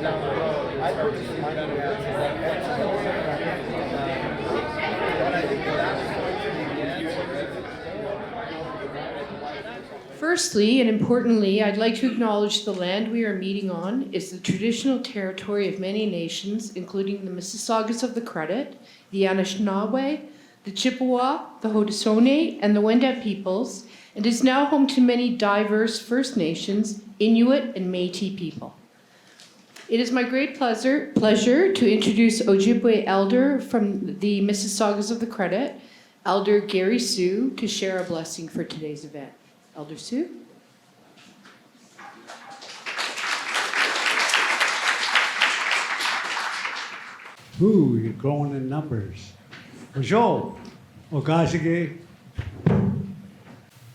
down the road, I purchased my own and I think that's going to be the answer. Firstly, and importantly, I'd like to acknowledge the land we are meeting on is the traditional territory of many nations, including the Mississaugas of the Credit, the Anishinaabe, the Chippewa, the Haudenosaunee, and the Wendat peoples, and is now home to many diverse First Nations, Inuit, and Métis people. It is my great pleasure to introduce Ojibwe elder from the Mississaugas of the Credit, Elder Gary Sue, to share a blessing for today's event. Elder Sue. Ooh, you're growing in numbers. Bonjour, Ogajige,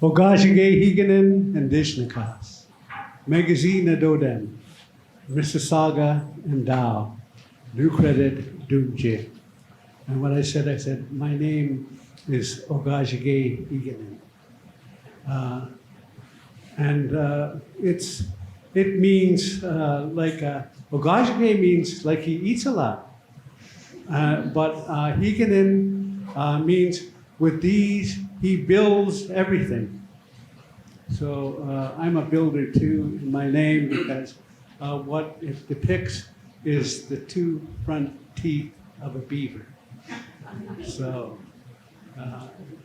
Higanin, and Dishnakas, Magazine Adodem, Mississauga and Dow, New Credit, Doomjig. And what I said, my name is Ogajige Higanin. It means Ogajige means like he eats a lot. But Higanin means with these, he builds everything. So I'm a builder too in my name because what it depicts is the two front teeth of a beaver. So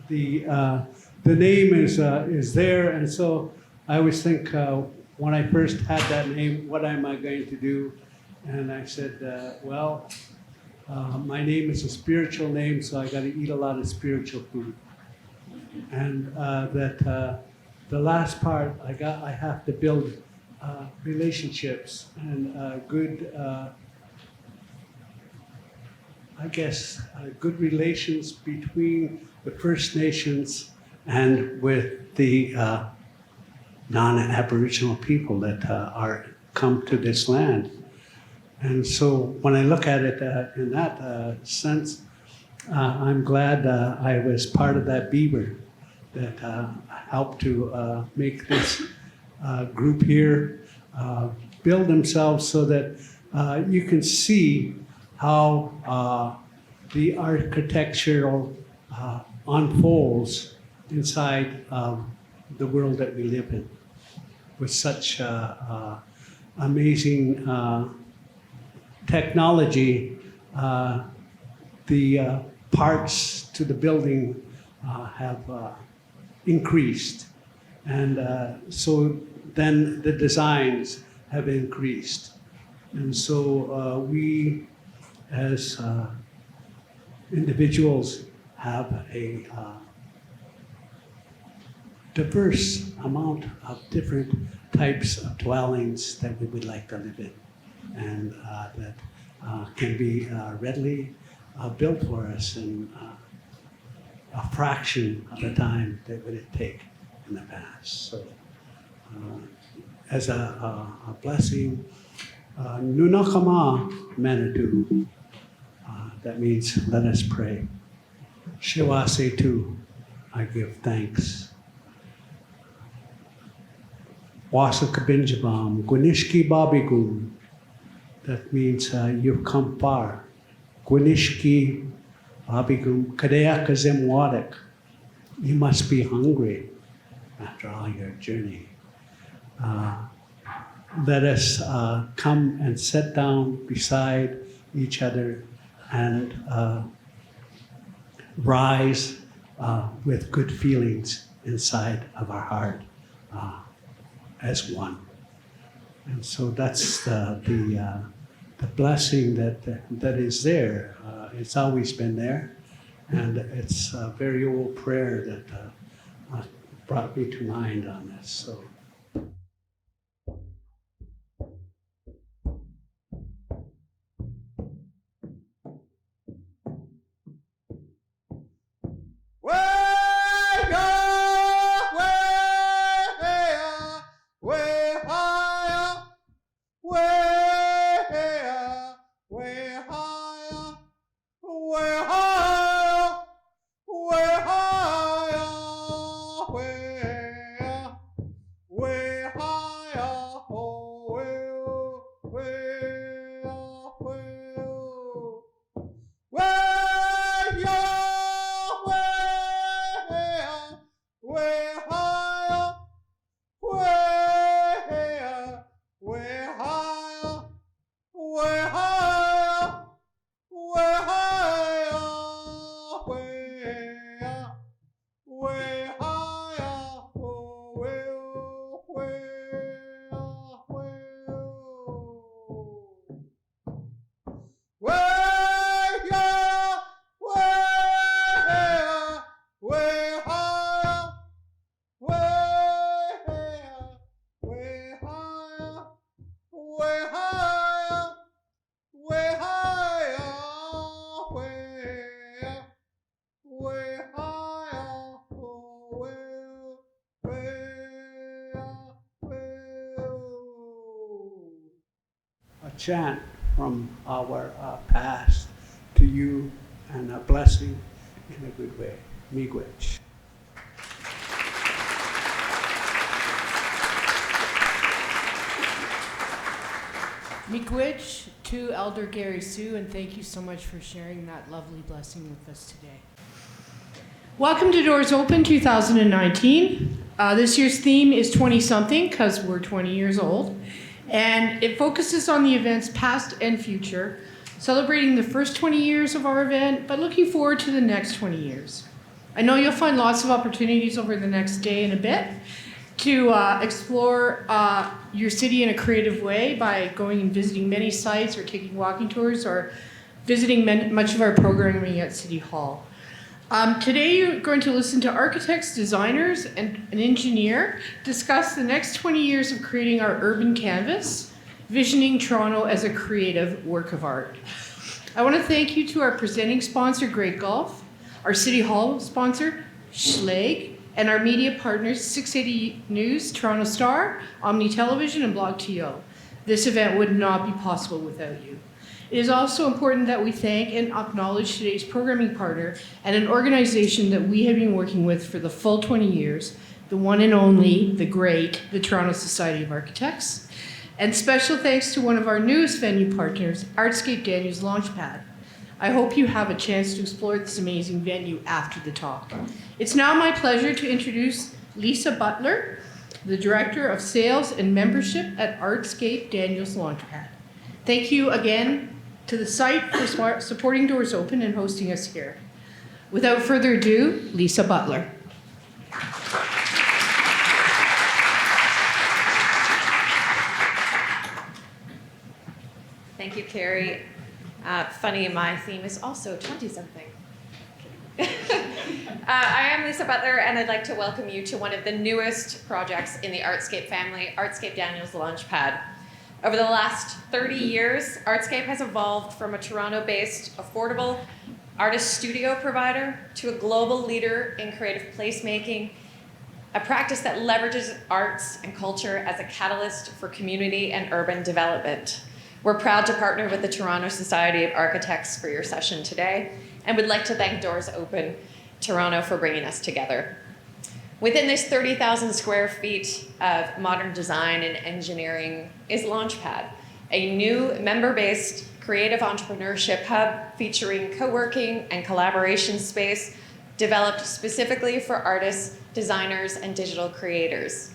the name is there, and so I always think when I first had that name, what am I going to do? And I said, my name is a spiritual name, so I got to eat a lot of spiritual food. And the last part, I have to build relationships and good, good relations between the First Nations and with the non-Aboriginal people that are come to this land. And so when I look at it in that sense, I'm glad I was part of that beaver that helped to make this group here build themselves so that you can see how the architectural unfolds inside the world that we live in with such amazing technology. The parts to the building have increased, and so then the designs have increased. And so we as individuals have a diverse amount of different types of dwellings that we would like to live in, and that can be readily built for us in a fraction of the time that would it take in the past. So as a blessing, Nunakama Manitou, that means let us pray. Shiwase tu, I give thanks. Wasa Kabinjabam, Gwanishki Babigum, that means you've come far. Gwanishki Babigum, Kadea Kazim Wadak, you must be hungry after all your journey. Let us come and sit down beside each other and rise with good feelings inside of our heart as one. And so that's the blessing that is there. It's always been there, and it's a very old prayer that brought me to mind on this. So. chant from our past to you and a blessing in a good way. Miigwech. Miigwech to Elder Gary Sue, and thank you so much for sharing that lovely blessing with us today. Welcome to Doors Open 2019. This year's theme is 20-something, because we're 20 years old. And it focuses on the events past and future, celebrating the first 20 years of our event, but looking forward to the next 20 years. I know you'll find lots of opportunities over the next day and a bit to explore your city in a creative way by going and visiting many sites or taking walking tours or visiting much of our programming at City Hall. Today you're going to listen to architects, designers, and an engineer discuss the next 20 years of creating our urban canvas, visioning Toronto as a creative work of art. I want to thank you to our presenting sponsor, Great Golf, our City Hall sponsor, Schlag, and our media partners, 680 News, Toronto Star, Omni Television, and Blog TO. This event would not be possible without you. It is also important that we thank and acknowledge today's programming partner and an organization that we have been working with for the full 20 years, the one and only, the great, the Toronto Society of Architects. And special thanks to one of our newest venue partners, Artscape Daniels Launchpad. I hope you have a chance to explore this amazing venue after the talk. It's now my pleasure to introduce Lisa Butler, the Director of Sales and Membership at Artscape Daniels Launchpad. Thank you again to the site for supporting Doors Open and hosting us here. Without further ado, Lisa Butler. Thank you, Carrie. Funny, my theme is also 20-something. I am Lisa Butler, and I'd like to welcome you to one of the newest projects in the Artscape family, Artscape Daniels Launchpad. Over the last 30 years, Artscape has evolved from a Toronto-based, affordable artist studio provider to a global leader in creative placemaking, a practice that leverages arts and culture as a catalyst for community and urban development. We're proud to partner with the Toronto Society of Architects for your session today, and would like to thank Doors Open Toronto for bringing us together. Within this 30,000 square feet of modern design and engineering is Launchpad, a new member-based creative entrepreneurship hub featuring co-working and collaboration space developed specifically for artists, designers, and digital creators.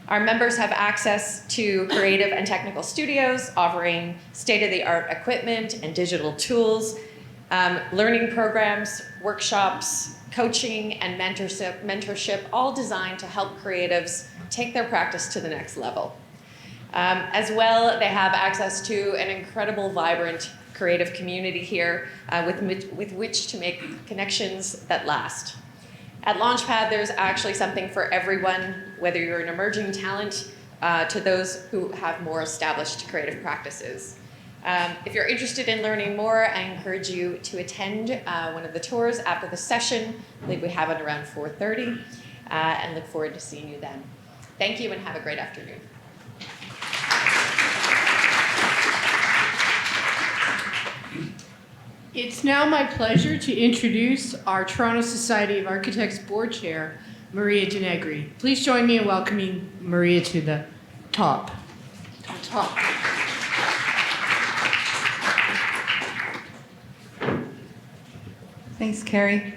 Our members have access to creative and technical studios offering state-of-the-art equipment and digital tools, learning programs, workshops, coaching, and mentorship, all designed to help creatives take their practice to the next level. As well, they have access to an incredible, vibrant, creative community here with which to make connections that last. At Launchpad, there's actually something for everyone, whether you're an emerging talent to those who have more established creative practices. If you're interested in learning more, I encourage you to attend one of the tours after the session. I believe we have it around 4:30, and look forward to seeing you then. Thank you and have a great afternoon. It's now my pleasure to introduce our Toronto Society of Architects Board Chair, Maria Denegri. Please join me in welcoming Maria to the top. Thanks, Carrie.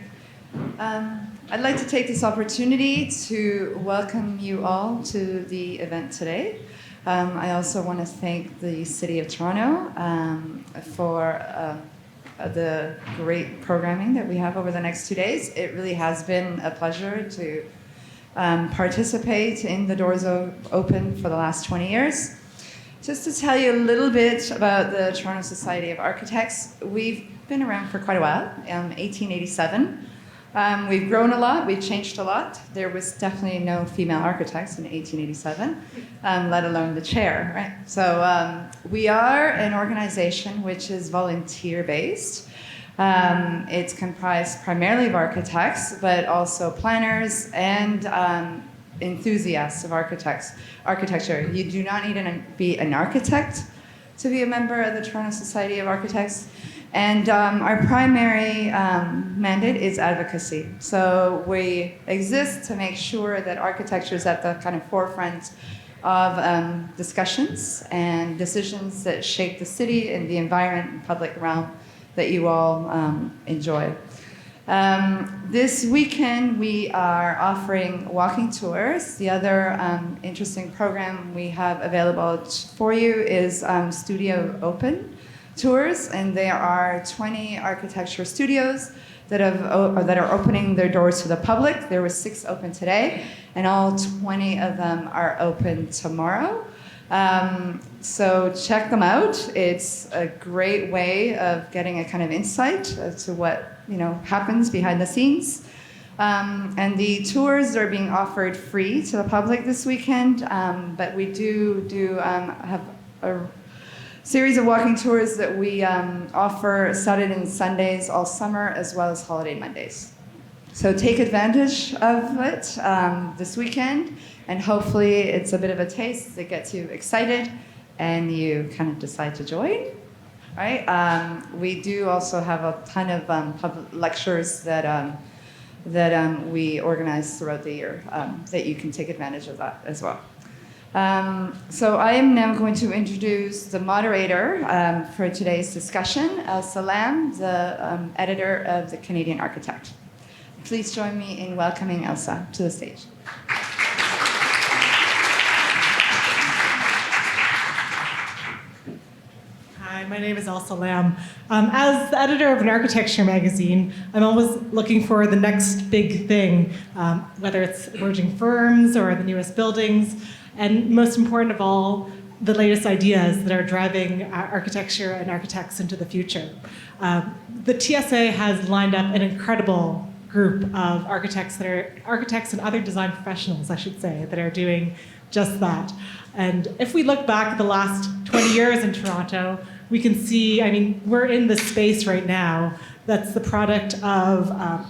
I'd like to take this opportunity to welcome you all to the event today. I also want to thank the City of Toronto for the great programming that we have over the next 2 days. It really has been a pleasure to participate in the Doors Open for the last 20 years. Just to tell you a little bit about the Toronto Society of Architects, we've been around for quite a while, 1887. We've grown a lot, we've changed a lot. There was definitely no female architects in 1887, let alone the chair, right? So we are an organization which is volunteer-based. It's comprised primarily of architects, but also planners and enthusiasts of architecture. You do not need to be an architect to be a member of the Toronto Society of Architects. And our primary mandate is advocacy. So we exist to make sure that architecture is at the kind of forefront of discussions and decisions that shape the city and the environment and public realm that you all enjoy. This weekend, we are offering walking tours. The other interesting program we have available for you is Studio Open tours, and there are 20 architecture studios that are opening their doors to the public. There were 6 open today, and all 20 of them are open tomorrow. So check them out. It's a great way of getting a kind of insight as to what happens behind the scenes. And the tours are being offered free to the public this weekend, but we do have a series of walking tours that we offer Saturday and Sundays all summer, as well as holiday Mondays. So take advantage of it this weekend, and hopefully it's a bit of a taste that gets you excited and you kind of decide to join. Right? We do also have a ton of public lectures that we organize throughout the year that you can take advantage of that as well. So I am now going to introduce the moderator for today's discussion, Elsa Lam, the editor of the Canadian Architect. Please join me in welcoming Elsa to the stage. Hi, my name is Elsa Lam. As the editor of an architecture magazine, I'm always looking for the next big thing, whether it's emerging firms or the newest buildings, and most important of all, the latest ideas that are driving architecture and architects into the future. The TSA has lined up an incredible group of architects and other design professionals, I should say, that are doing just that. And if we look back at the last 20 years in Toronto, we can see, we're in this space right now that's the product of a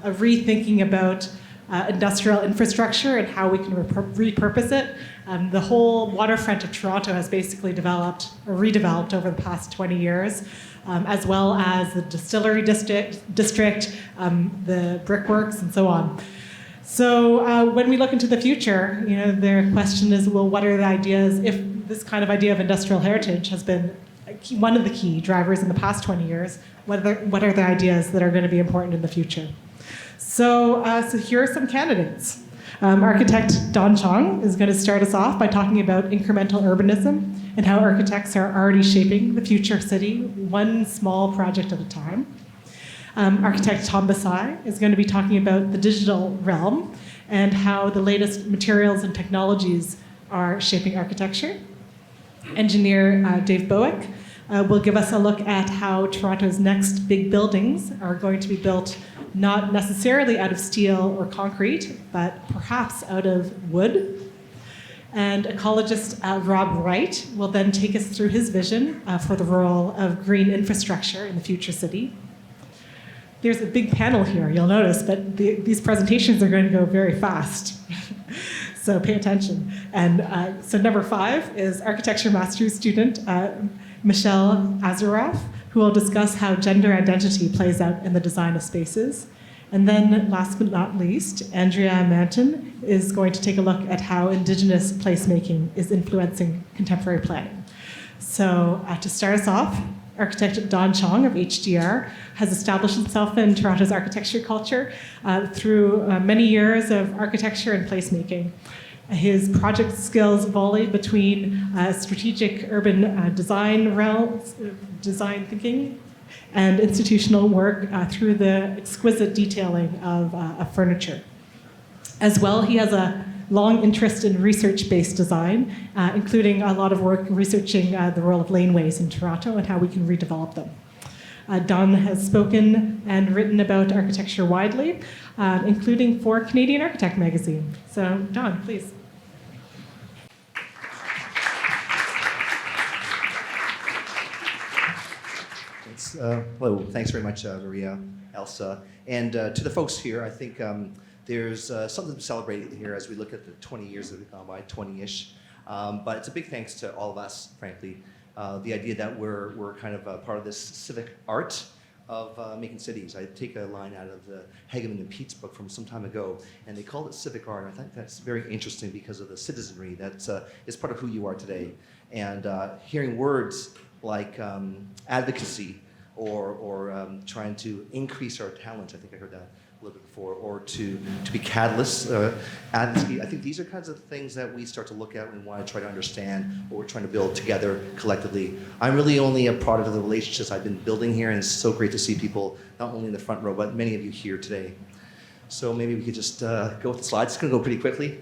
rethinking about industrial infrastructure and how we can repurpose it. The whole waterfront of Toronto has basically developed or redeveloped over the past 20 years, as well as the distillery district, the brickworks, and so on. So when we look into the future, the question is, well, what are the ideas? If this kind of idea of industrial heritage has been one of the key drivers in the past 20 years, what are the ideas that are going to be important in the future? So here are some candidates. Architect Don Chong is going to start us off by talking about incremental urbanism and how architects are already shaping the future city, one small project at a time. Architect Tom Basai is going to be talking about the digital realm and how the latest materials and technologies are shaping architecture. Engineer Dave Bowick will give us a look at how Toronto's next big buildings are going to be built not necessarily out of steel or concrete, but perhaps out of wood. And ecologist Rob Wright will then take us through his vision for the role of green infrastructure in the future city. There's a big panel here, you'll notice, but these presentations are going to go very fast. So pay attention. And so number 5 is architecture master's student Michelle Azaroff, who will discuss how gender identity plays out in the design of spaces. And then last but not least, Andrea Manton is going to take a look at how Indigenous placemaking is influencing contemporary planning. So to start us off, architect Don Chong of HDR has established himself in Toronto's architecture culture through many years of architecture and placemaking. His project skills volley between strategic urban design realms, design thinking, and institutional work through the exquisite detailing of furniture. As well, he has a long interest in research-based design, including a lot of work researching the role of laneways in Toronto and how we can redevelop them. Don has spoken and written about architecture widely, including for Canadian Architect magazine. So, Don, please. Hello, thanks very much, Maria, Elsa. And to the folks here, I think there's something to celebrate here as we look at the 20 years that we've gone by, 20-ish. But it's a big thanks to all of us, frankly, the idea that we're kind of part of this civic art of making cities. I take a line out of the Hageman and Pete's book from some time ago, and they called it civic art. I think that's very interesting because of the citizenry that is part of who you are today. And hearing words like advocacy or trying to increase our talent, I think I heard that a little bit before, or to be catalysts, advocacy. I think these are kinds of things that we start to look at and want to try to understand what we're trying to build together collectively. I'm really only a product of the relationships I've been building here, and it's so great to see people, not only in the front row, but many of you here today. So maybe we could just go with the slides. It's going to go pretty quickly.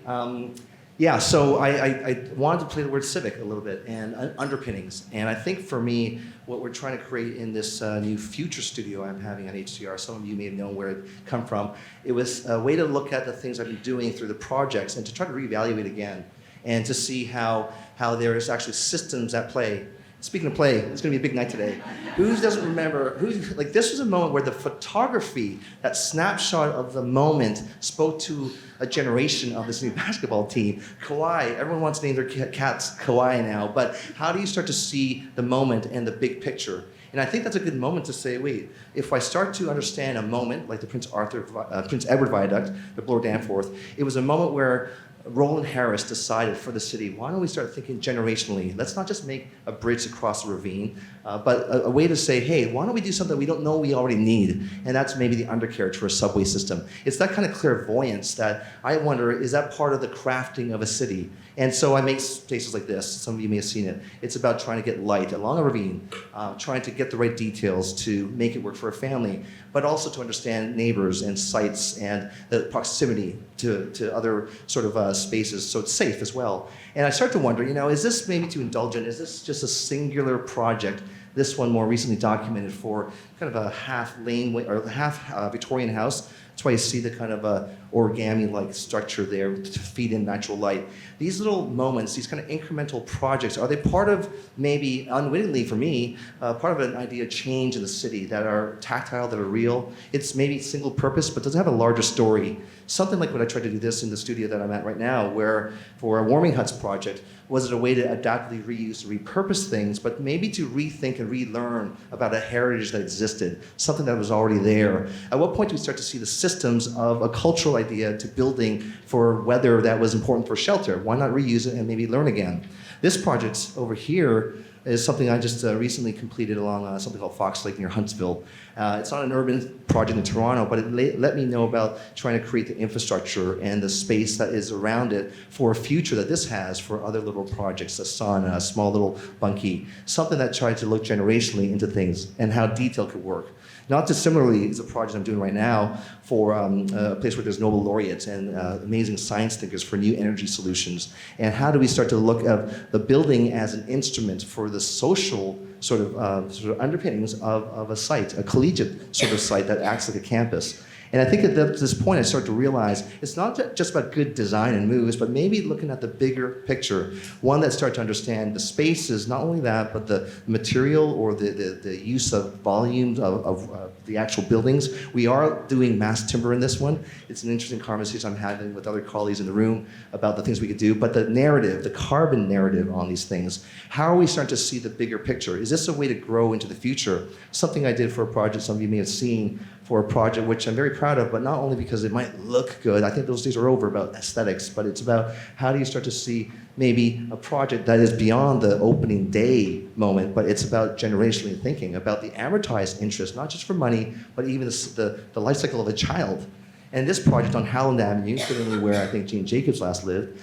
Yeah, so I wanted to play the word civic a little bit and underpinnings. And I think for me, what we're trying to create in this new future studio I'm having on HCR, some of you may have known where it come from, it was a way to look at the things I've been doing through the projects and to try to reevaluate again and to see how there is actually systems at play. Speaking of play, it's going to be a big night today. Who doesn't remember? Like this was a moment where the photography, that snapshot of the moment, spoke to a generation of this new basketball team. Kawhi, everyone wants to name their cats Kawhi now, but how do you start to see the moment and the big picture? And I think that's a good moment to say, wait, if I start to understand a moment like the Prince Edward Viaduct, the Bloor Danforth, it was a moment where Roland Harris decided for the city, why don't we start thinking generationally? Let's not just make a bridge across a ravine, but a way to say, hey, why don't we do something we don't know we already need? And that's maybe the undercarriage for a subway system. It's that kind of clairvoyance that I wonder, is that part of the crafting of a city? And so I make spaces like this. Some of you may have seen it. It's about trying to get light along a ravine, trying to get the right details to make it work for a family, but also to understand neighbors and sites and the proximity to other sort of spaces, so it's safe as well. And I start to wonder, is this maybe too indulgent? Is this just a singular project? This one more recently documented for kind of a half laneway or half Victorian house. That's why you see the kind of origami-like structure there to feed in natural light. These little moments, these kind of incremental projects, are they part of, maybe unwittingly for me, part of an idea of change in the city that are tactile, that are real? It's maybe single purpose, but does it have a larger story? Something like what I tried to do this in the studio that I'm at right now, where for a warming huts project, was it a way to adaptively reuse, repurpose things, but maybe to rethink and relearn about a heritage that existed, something that was already there? At what point do we start to see the systems of a cultural idea to building for weather that was important for shelter? Why not reuse it and maybe learn again? This project over here is something I just recently completed along something called Fox Lake near Huntsville. It's not an urban project in Toronto, but it let me know about trying to create the infrastructure and the space that is around it for a future that this has for other little projects, a sauna, a small little bunkie, something that tried to look generationally into things and how detail could work. Not dissimilarly is a project I'm doing right now for a place where there's Nobel laureates and amazing science thinkers for new energy solutions. And how do we start to look at the building as an instrument for the social sort of underpinnings of a site, a collegiate sort of site that acts like a campus. And I think at this point I start to realize it's not just about good design and moves, but maybe looking at the bigger picture, one that starts to understand the spaces, not only that, but the material or the use of volumes of the actual buildings. We are doing mass timber in this one. It's an interesting conversation I'm having with other colleagues in the room about the things we could do, but the narrative, the carbon narrative on these things, how are we starting to see the bigger picture? Is this a way to grow into the future? Something I did for a project some of you may have seen, for a project which I'm very proud of, but not only because it might look good. I think those days are over about aesthetics, but it's about how do you start to see maybe a project that is beyond the opening day moment, but it's about generationally thinking, about the amortized interest, not just for money, but even the life cycle of a child. And this project on Howland Avenue, certainly where I think Gene Jacobs last lived,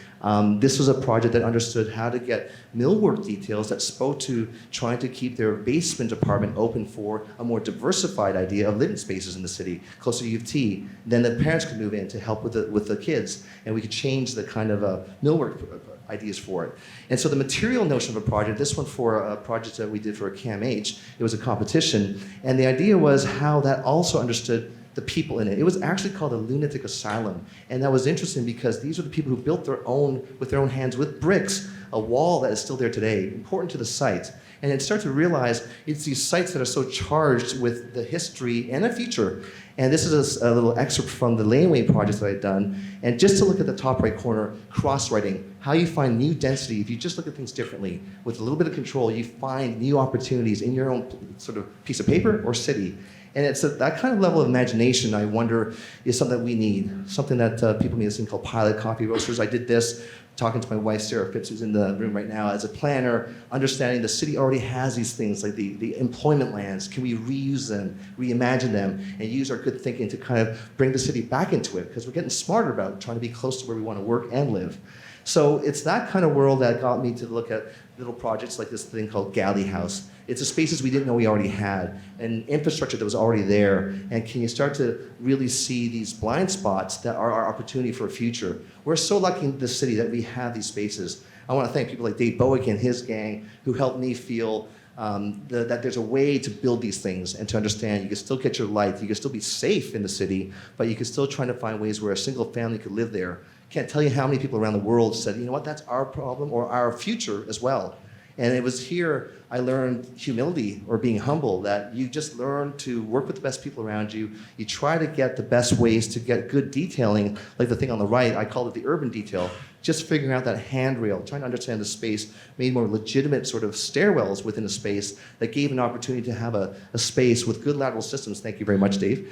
this was a project that understood how to get millwork details that spoke to trying to keep their basement apartment open for a more diversified idea of living spaces in the city, close to U of T. Then the parents could move in to help with the kids, and we could change the kind of millwork ideas for it. And so the material notion of a project, this one for a project that we did for a CAMH, it was a competition, and the idea was how that also understood the people in it. It was actually called a lunatic asylum. And that was interesting because these are the people who built with their own hands, with bricks, a wall that is still there today, important to the site. And then start to realize it's these sites that are so charged with the history and the future. And this is a little excerpt from the laneway project that I've done. And just to look at the top right corner, cross-writing, how you find new density. If you just look at things differently, with a little bit of control, you find new opportunities in your own sort of piece of paper or city. And it's that kind of level of imagination, I wonder, is something that we need. Something that people need, this thing called pilot coffee roasters. I did this talking to my wife, Sarah Phipps, who's in the room right now, as a planner, understanding the city already has these things, like the employment lands. Can we reuse them, reimagine them, and use our good thinking to kind of bring the city back into it? Because we're getting smarter about trying to be close to where we want to work and live. So it's that kind of world that got me to look at little projects like this thing called Galley House. It's the spaces we didn't know we already had, and infrastructure that was already there. And can you start to really see these blind spots that are our opportunity for a future? We're so lucky in this city that we have these spaces. I want to thank people like Dave Bowick and his gang who helped me feel that there's a way to build these things and to understand you can still get your light, you can still be safe in the city, but you can still try to find ways where a single family could live there. Can't tell you how many people around the world said, you know what, that's our problem or our future as well. And it was here I learned humility or being humble, that you just learn to work with the best people around you. You try to get the best ways to get good detailing, like the thing on the right, I called it the urban detail. Just figuring out that handrail, trying to understand the space, made more legitimate sort of stairwells within a space that gave an opportunity to have a space with good lateral systems. Thank you very much, Dave.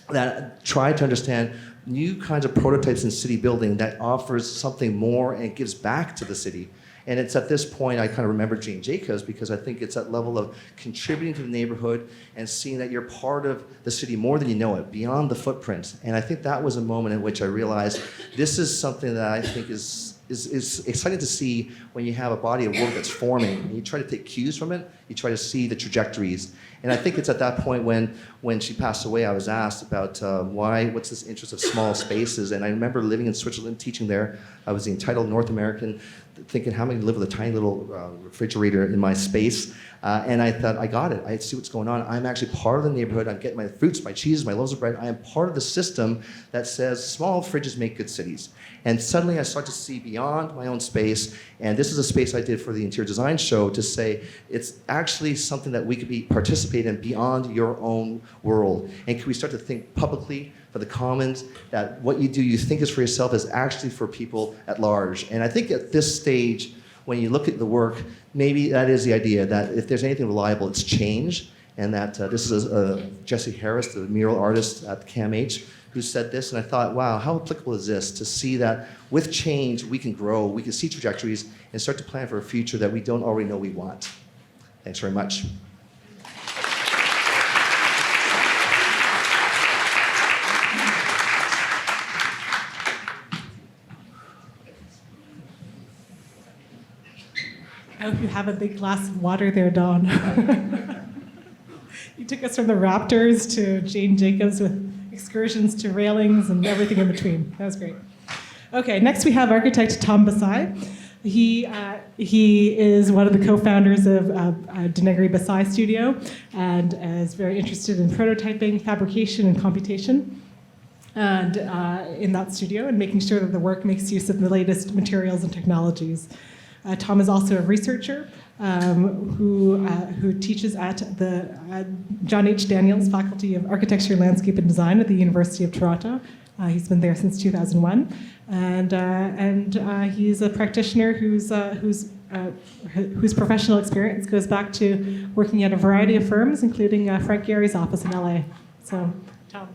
That tried to understand new kinds of prototypes in city building that offers something more and gives back to the city. And it's at this point I kind of remember Jane Jacobs, because I think it's that level of contributing to the neighborhood and seeing that you're part of the city more than you know it, beyond the footprint. And I think that was a moment in which I realized this is something that I think is exciting to see when you have a body of work that's forming and you try to take cues from it, you try to see the trajectories. And I think it's at that point when she passed away, I was asked about what's this interest of small spaces? And I remember living in Switzerland, teaching there. I was the entitled North American, thinking how am I going to live with a tiny little refrigerator in my space? And I thought, I got it. I see what's going on. I'm actually part of the neighborhood. I'm getting my fruits, my cheeses, my loaves of bread. I am part of the system that says small fridges make good cities. And suddenly I start to see beyond my own space. And this is a space I did for the interior design show to say it's actually something that we could be participate in beyond your own world. And can we start to think publicly for the commons, that what you do, you think is for yourself, is actually for people at large. And I think at this stage, when you look at the work, maybe that is the idea, that if there's anything reliable, it's change. And that this is Jesse Harris, the mural artist at CAMH, who said this. And I thought, wow, how applicable is this to see that with change, we can grow, we can see trajectories, and start to plan for a future that we don't already know we want. Thanks very much. I hope you have a big glass of water there, Dawn. You took us from the Raptors to Jane Jacobs with excursions to railings and everything in between. That was great. Okay, next we have architect Tom Basai. He is one of the co-founders of Denegri Basai Studio and is very interested in prototyping, fabrication, and computation. And in that studio, and making sure that the work makes use of the latest materials and technologies. Tom is also a researcher who teaches at the John H. Daniels Faculty of Architecture, Landscape, and Design at the University of Toronto. He's been there since 2001, and he's a practitioner whose professional experience goes back to working at a variety of firms, including Frank Gehry's office in LA. So, Tom.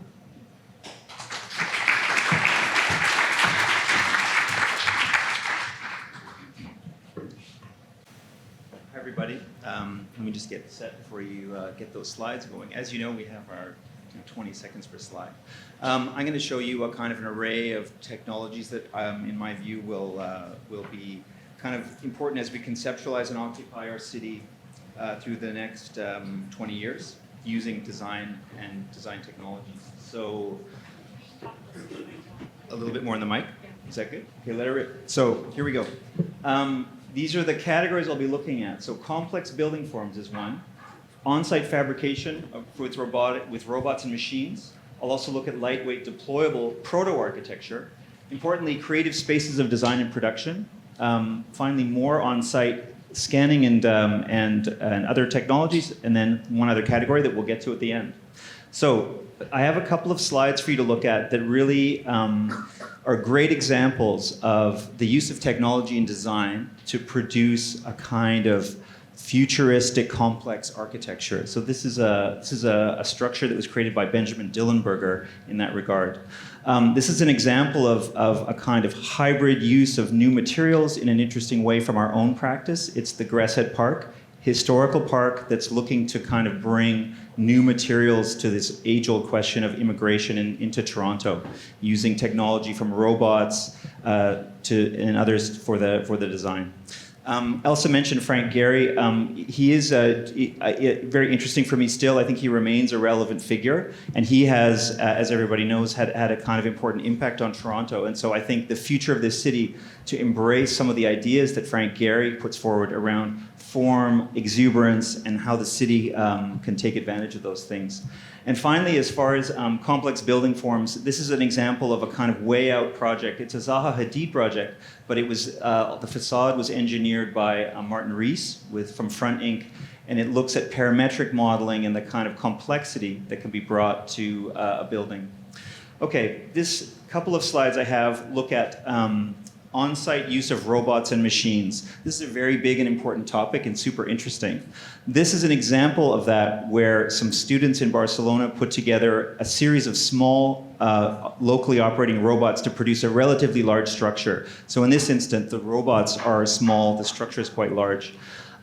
Everybody. Let me just get set before you get those slides going. As you know, we have our 20 seconds per slide. I'm going to show you a kind of an array of technologies that, in my view, will be kind of important as we conceptualize and occupy our city through the next 20 years using design and design technologies. So, a little bit more on the mic. Is that good? Okay, let it rip. So, here we go. These are the categories I'll be looking at. So complex building forms is one. On-site fabrication with robots and machines. I'll also look at lightweight deployable proto-architecture. Importantly, creative spaces of design and production. Finally, more on-site scanning and other technologies, and then one other category that we'll get to at the end. So I have a couple of slides for you to look at that really are great examples of the use of technology and design to produce a kind of futuristic, complex architecture. So this is a structure that was created by Benjamin Dillenberger in that regard. This is an example of a kind of hybrid use of new materials in an interesting way from our own practice. It's the Grasshead Park, historical park that's looking to kind of bring new materials to this age-old question of immigration into Toronto, using technology from robots and others for the design. Elsa mentioned Frank Gehry. He is very interesting for me still. I think he remains a relevant figure, and he has, as everybody knows, had a kind of important impact on Toronto. And so I think the future of this city, to embrace some of the ideas that Frank Gehry puts forward around form, exuberance, and how the city can take advantage of those things. And finally, as far as complex building forms, this is an example of a kind of way out project. It's a Zaha Hadid project, but it was the facade was engineered by Martin Rees from Front Inc., and it looks at parametric modeling and the kind of complexity that can be brought to a building. Okay, this couple of slides I have look at on-site use of robots and machines. This is a very big and important topic and super interesting. This is an example of that where some students in Barcelona put together a series of small locally operating robots to produce a relatively large structure. So in this instance, the robots are small, the structure is quite large.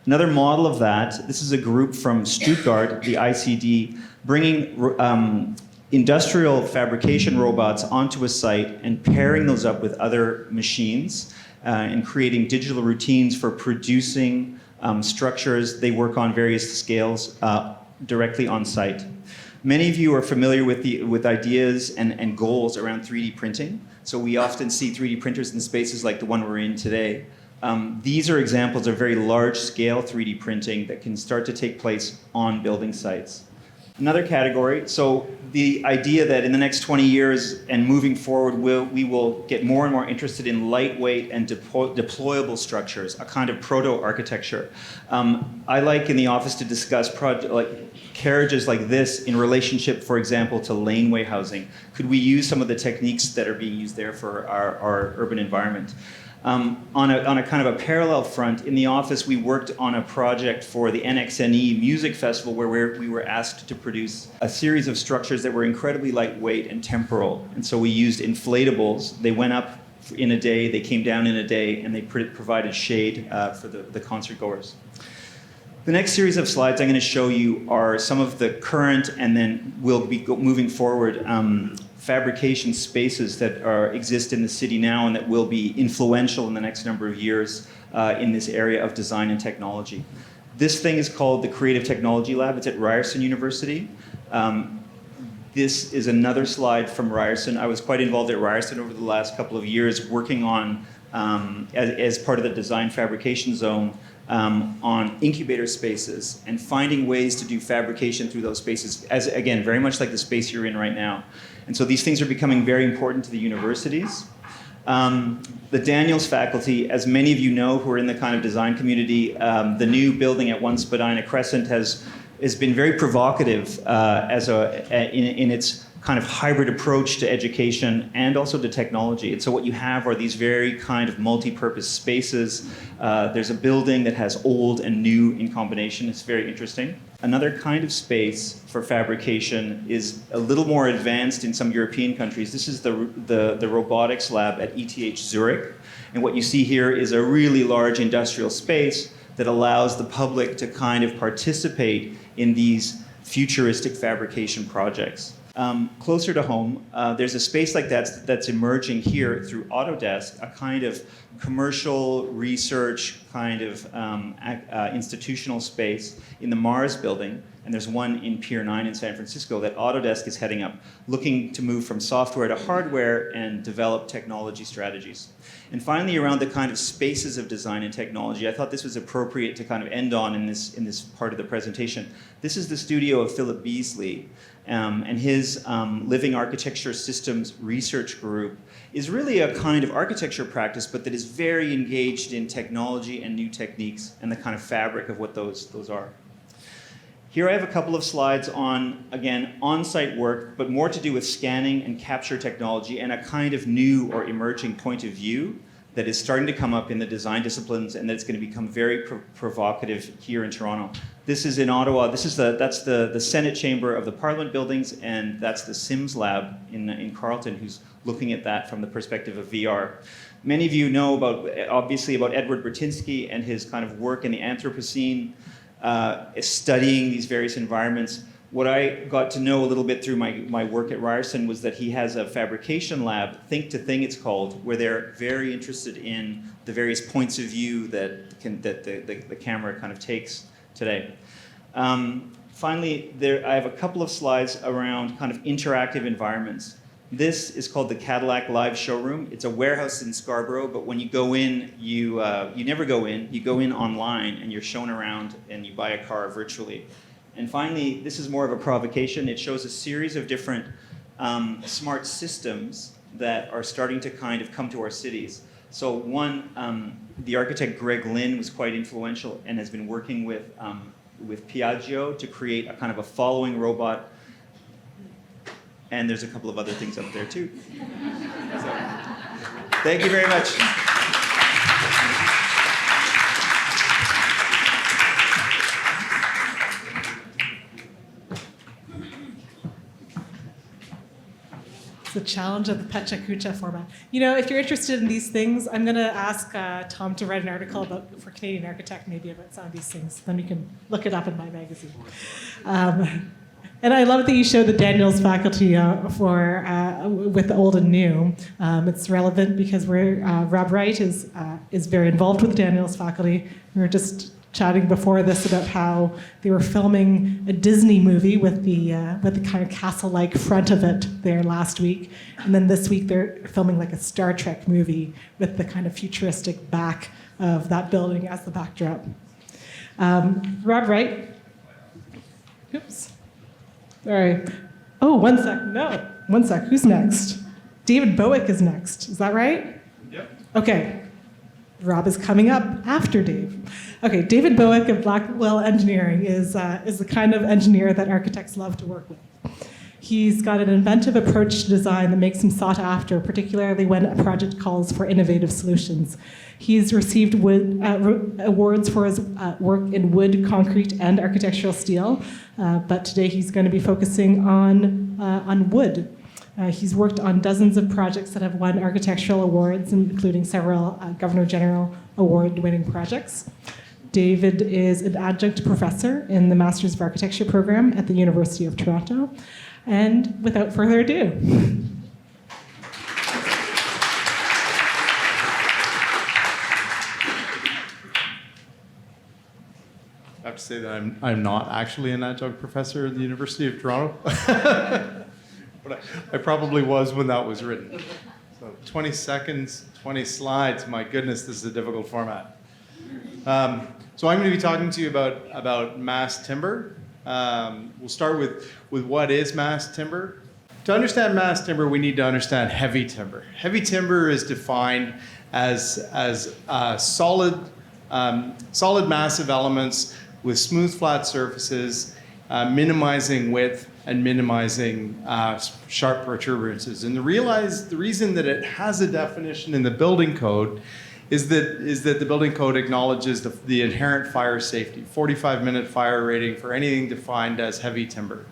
Another model of that, this is a group from Stuttgart, the ICD, bringing industrial fabrication robots onto a site and pairing those up with other machines and creating digital routines for producing structures. They work on various scales directly on site. Many of you are familiar with ideas and goals around 3D printing. So we often see 3D printers in spaces like the one we're in today. These are examples of very large-scale 3D printing that can start to take place on building sites. Another category, so the idea that in the next 20 years and moving forward, we will get more and more interested in lightweight and deployable structures, a kind of proto-architecture. I like in the office to discuss carriages like this in relationship, for example, to laneway housing. Could we use some of the techniques that are being used there for our urban environment? On a kind of a parallel front, in the office, we worked on a project for the NXNE Music Festival where we were asked to produce a series of structures that were incredibly lightweight and temporal. And so we used inflatables. They went up in a day, they came down in a day, and they provided shade for the concert goers. The next series of slides I'm going to show you are some of the current, and then we'll be moving forward, fabrication spaces that exist in the city now and that will be influential in the next number of years in this area of design and technology. This thing is called the Creative Technology Lab. It's at Ryerson University. This is another slide from Ryerson. I was quite involved at Ryerson over the last couple of years working on, as part of the design fabrication zone, on incubator spaces and finding ways to do fabrication through those spaces, as again, very much like the space you're in right now. And so these things are becoming very important to the universities. The Daniels faculty, as many of you know who are in the kind of design community, the new building at 1 Spadina Crescent has been very provocative in its kind of hybrid approach to education and also to technology. And so what you have are these very kind of multi-purpose spaces. There's a building that has old and new in combination. It's very interesting. Another kind of space for fabrication is a little more advanced in some European countries. This is the robotics lab at ETH Zurich. And what you see here is a really large industrial space that allows the public to kind of participate in these futuristic fabrication projects. Closer to home, there's a space like that that's emerging here through Autodesk, a kind of commercial research kind of institutional space in the Mars building. And there's one in Pier 9 in San Francisco that Autodesk is heading up, looking to move from software to hardware and develop technology strategies. And finally, around the kind of spaces of design and technology, I thought this was appropriate to kind of end on in this part of the presentation. This is the studio of Philip Beasley, and his Living Architecture Systems Research Group is really a kind of architecture practice, but that is very engaged in technology and new techniques and the kind of fabric of what those are. Here I have a couple of slides on, again, on-site work, but more to do with scanning and capture technology and a kind of new or emerging point of view that is starting to come up in the design disciplines and that's going to become very provocative here in Toronto. This is in Ottawa. That's the Senate chamber of the Parliament buildings, and that's the Sims Lab in Carleton, who's looking at that from the perspective of VR. Many of you know obviously about Edward Bertinsky and his kind of work in the Anthropocene, studying these various environments. What I got to know a little bit through my work at Ryerson was that he has a fabrication lab, Think to Thing it's called, where they're very interested in the various points of view that the camera kind of takes today. Finally, I have a couple of slides around kind of interactive environments. This is called the Cadillac Live Showroom. It's a warehouse in Scarborough, but when you go in, you never go in. You go in online, and you're shown around, and you buy a car virtually. And finally, this is more of a provocation. It shows a series of different smart systems that are starting to kind of come to our cities. So one, the architect Greg Lynn was quite influential and has been working with Piaggio to create a kind of a following robot. And there's a couple of other things up there too. So, thank you very much. The challenge of the Pecha Kucha format. You know, if you're interested in these things, I'm going to ask Tom to write an article for Canadian Architect, maybe about some of these things. Then we can look it up in my magazine. And I love that you showed the Daniels faculty with old and new. It's relevant because Rob Wright is very involved with Daniels faculty. We were just chatting before this about how they were filming a Disney movie with the kind of castle-like front of it there last week, and then this week they're filming like a Star Trek movie with the kind of futuristic back of that building as the backdrop. Rob Wright. Oops. Sorry. Oh, 1 sec. No, 1 sec. Who's next? David Bowick is next. Is that right? Yep. Okay. Rob is coming up after Dave. Okay, David Bowick of Blackwell Engineering is the kind of engineer that architects love to work with. He's got an inventive approach to design that makes him sought after, particularly when a project calls for innovative solutions. He's received awards for his work in wood, concrete, and architectural steel, but today he's going to be focusing on wood. He's worked on dozens of projects that have won architectural awards, including several Governor General Award-winning projects. David is an adjunct professor in the Masters of Architecture program at the University of Toronto. And without further ado. I have to say that I'm not actually an adjunct professor at the University of Toronto. But I probably was when that was written. So 20 seconds, 20 slides. My goodness, this is a difficult format. So I'm going to be talking to you about mass timber. We'll start with what is mass timber. To understand mass timber, we need to understand heavy timber. Heavy timber is defined as solid massive elements with smooth, flat surfaces, minimizing width and minimizing sharp protuberances. And the reason that it has a definition in the building code is that the building code acknowledges the inherent fire safety, 45-minute fire rating for anything defined as heavy timber.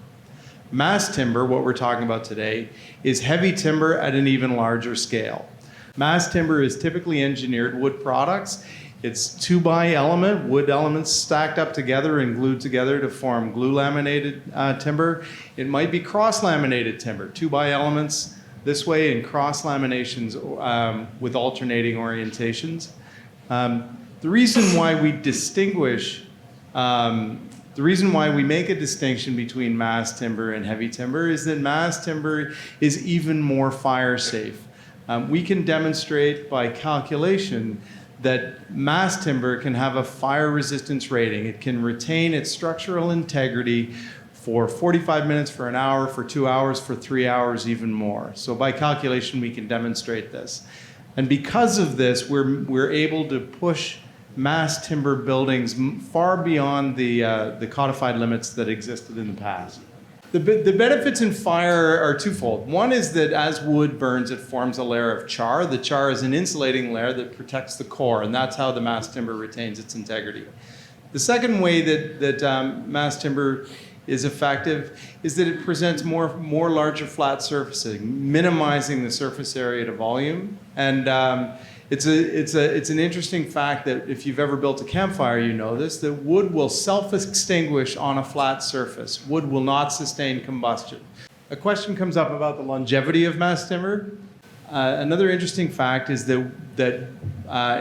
Mass timber, what we're talking about today, is heavy timber at an even larger scale. Mass timber is typically engineered wood products. It's 2x-element, wood elements stacked up together and glued together to form glue-laminated timber. It might be cross-laminated timber, 2x-elements this way and cross-laminations with alternating orientations. The reason why we distinguish, the reason why we make a distinction between mass timber and heavy timber is that mass timber is even more fire safe. We can demonstrate by calculation that mass timber can have a fire resistance rating. It can retain its structural integrity for 45 minutes, for an hour, for 2 hours, for 3 hours, even more. So by calculation, we can demonstrate this. And because of this, we're able to push mass timber buildings far beyond the codified limits that existed in the past. The benefits in fire are twofold. One is that as wood burns, it forms a layer of char. The char is an insulating layer that protects the core, and that's how the mass timber retains its integrity. The second way that mass timber is effective is that it presents more larger flat surfacing, minimizing the surface area to volume. And it's an interesting fact that if you've ever built a campfire, you know this, that wood will self-extinguish on a flat surface. Wood will not sustain combustion. A question comes up about the longevity of mass timber. Another interesting fact is that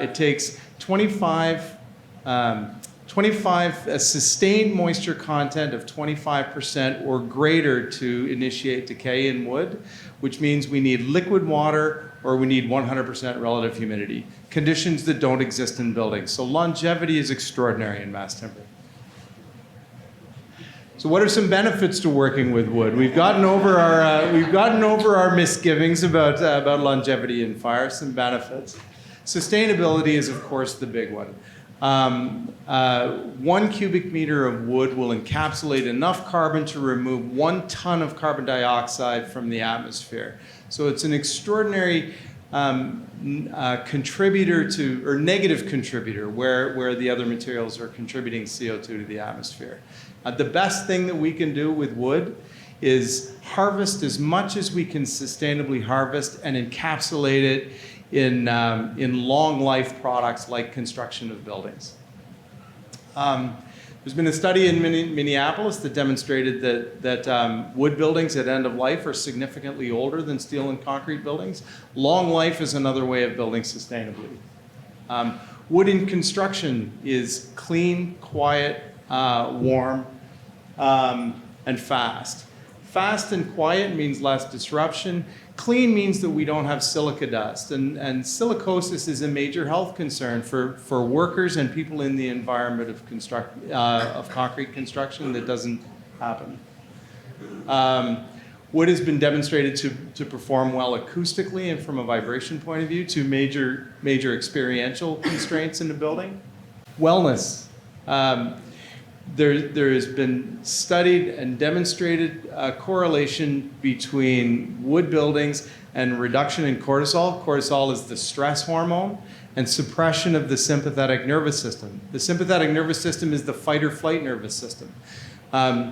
it takes 25 a sustained moisture content of 25% or greater to initiate decay in wood, which means we need liquid water or we need 100% relative humidity, conditions that don't exist in buildings. So longevity is extraordinary in mass timber. So what are some benefits to working with wood? We've gotten over our misgivings about longevity in fire. Some benefits. Sustainability is, of course, the big one. 1 cubic meter of wood will encapsulate enough carbon to remove 1 ton of carbon dioxide from the atmosphere. So it's an extraordinary contributor to, or negative contributor, where the other materials are contributing CO2 to the atmosphere. The best thing that we can do with wood is harvest as much as we can sustainably harvest and encapsulate it in long life products like construction of buildings. There's been a study in Minneapolis that demonstrated that wood buildings at end of life are significantly older than steel and concrete buildings. Long life is another way of building sustainably. Wood in construction is clean, quiet, warm, and fast. Fast and quiet means less disruption. Clean means that we don't have silica dust. And silicosis is a major health concern for workers and people in the environment of concrete construction that doesn't happen. Wood has been demonstrated to perform well acoustically and from a vibration point of view to major experiential constraints in the building. Wellness. There has been studied and demonstrated correlation between wood buildings and reduction in cortisol. Cortisol is the stress hormone, and suppression of the sympathetic nervous system. The sympathetic nervous system is the fight or flight nervous system.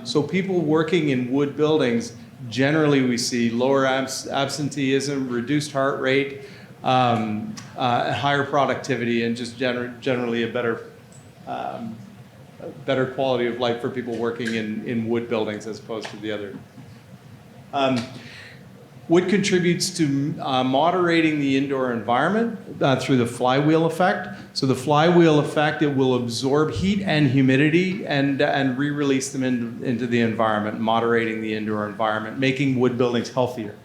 So people working in wood buildings, generally we see lower absenteeism, reduced heart rate, higher productivity, and just generally a better quality of life for people working in wood buildings as opposed to the other. Wood contributes to moderating the indoor environment through the flywheel effect. So the flywheel effect, it will absorb heat and humidity and re-release them into the environment, moderating the indoor environment, making wood buildings healthier.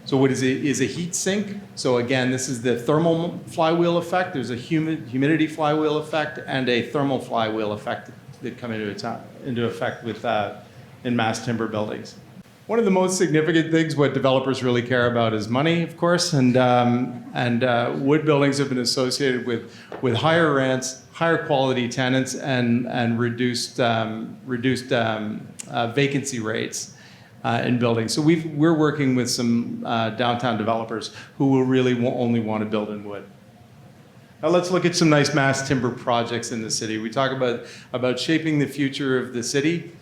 So what is a heat sink? So again, this is the thermal flywheel effect. There's a humidity flywheel effect and a thermal flywheel effect that come into effect with in mass timber buildings. One of the most significant things what developers really care about is money, of course, and wood buildings have been associated with higher rents, higher quality tenants, and reduced vacancy rates. In buildings. So we're working with some downtown developers who will really only want to build in wood. Now let's look at some nice mass timber projects in the city. We talk about shaping the future of the city.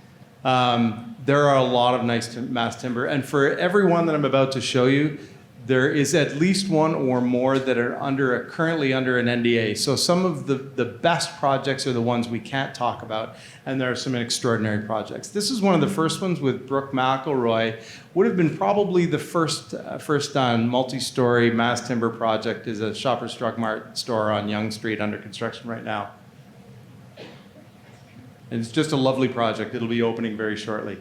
There are a lot of nice mass timber, and for every one that I'm about to show you, there is at least one or more that are currently under an NDA. So some of the best projects are the ones we can't talk about, and there are some extraordinary projects. This is one of the first ones with Brooke McElroy. Would have been probably the first multi-story mass timber project. Is a Shoppers Drug Mart store on Yonge Street under construction right now. And it's just a lovely project. It'll be opening very shortly.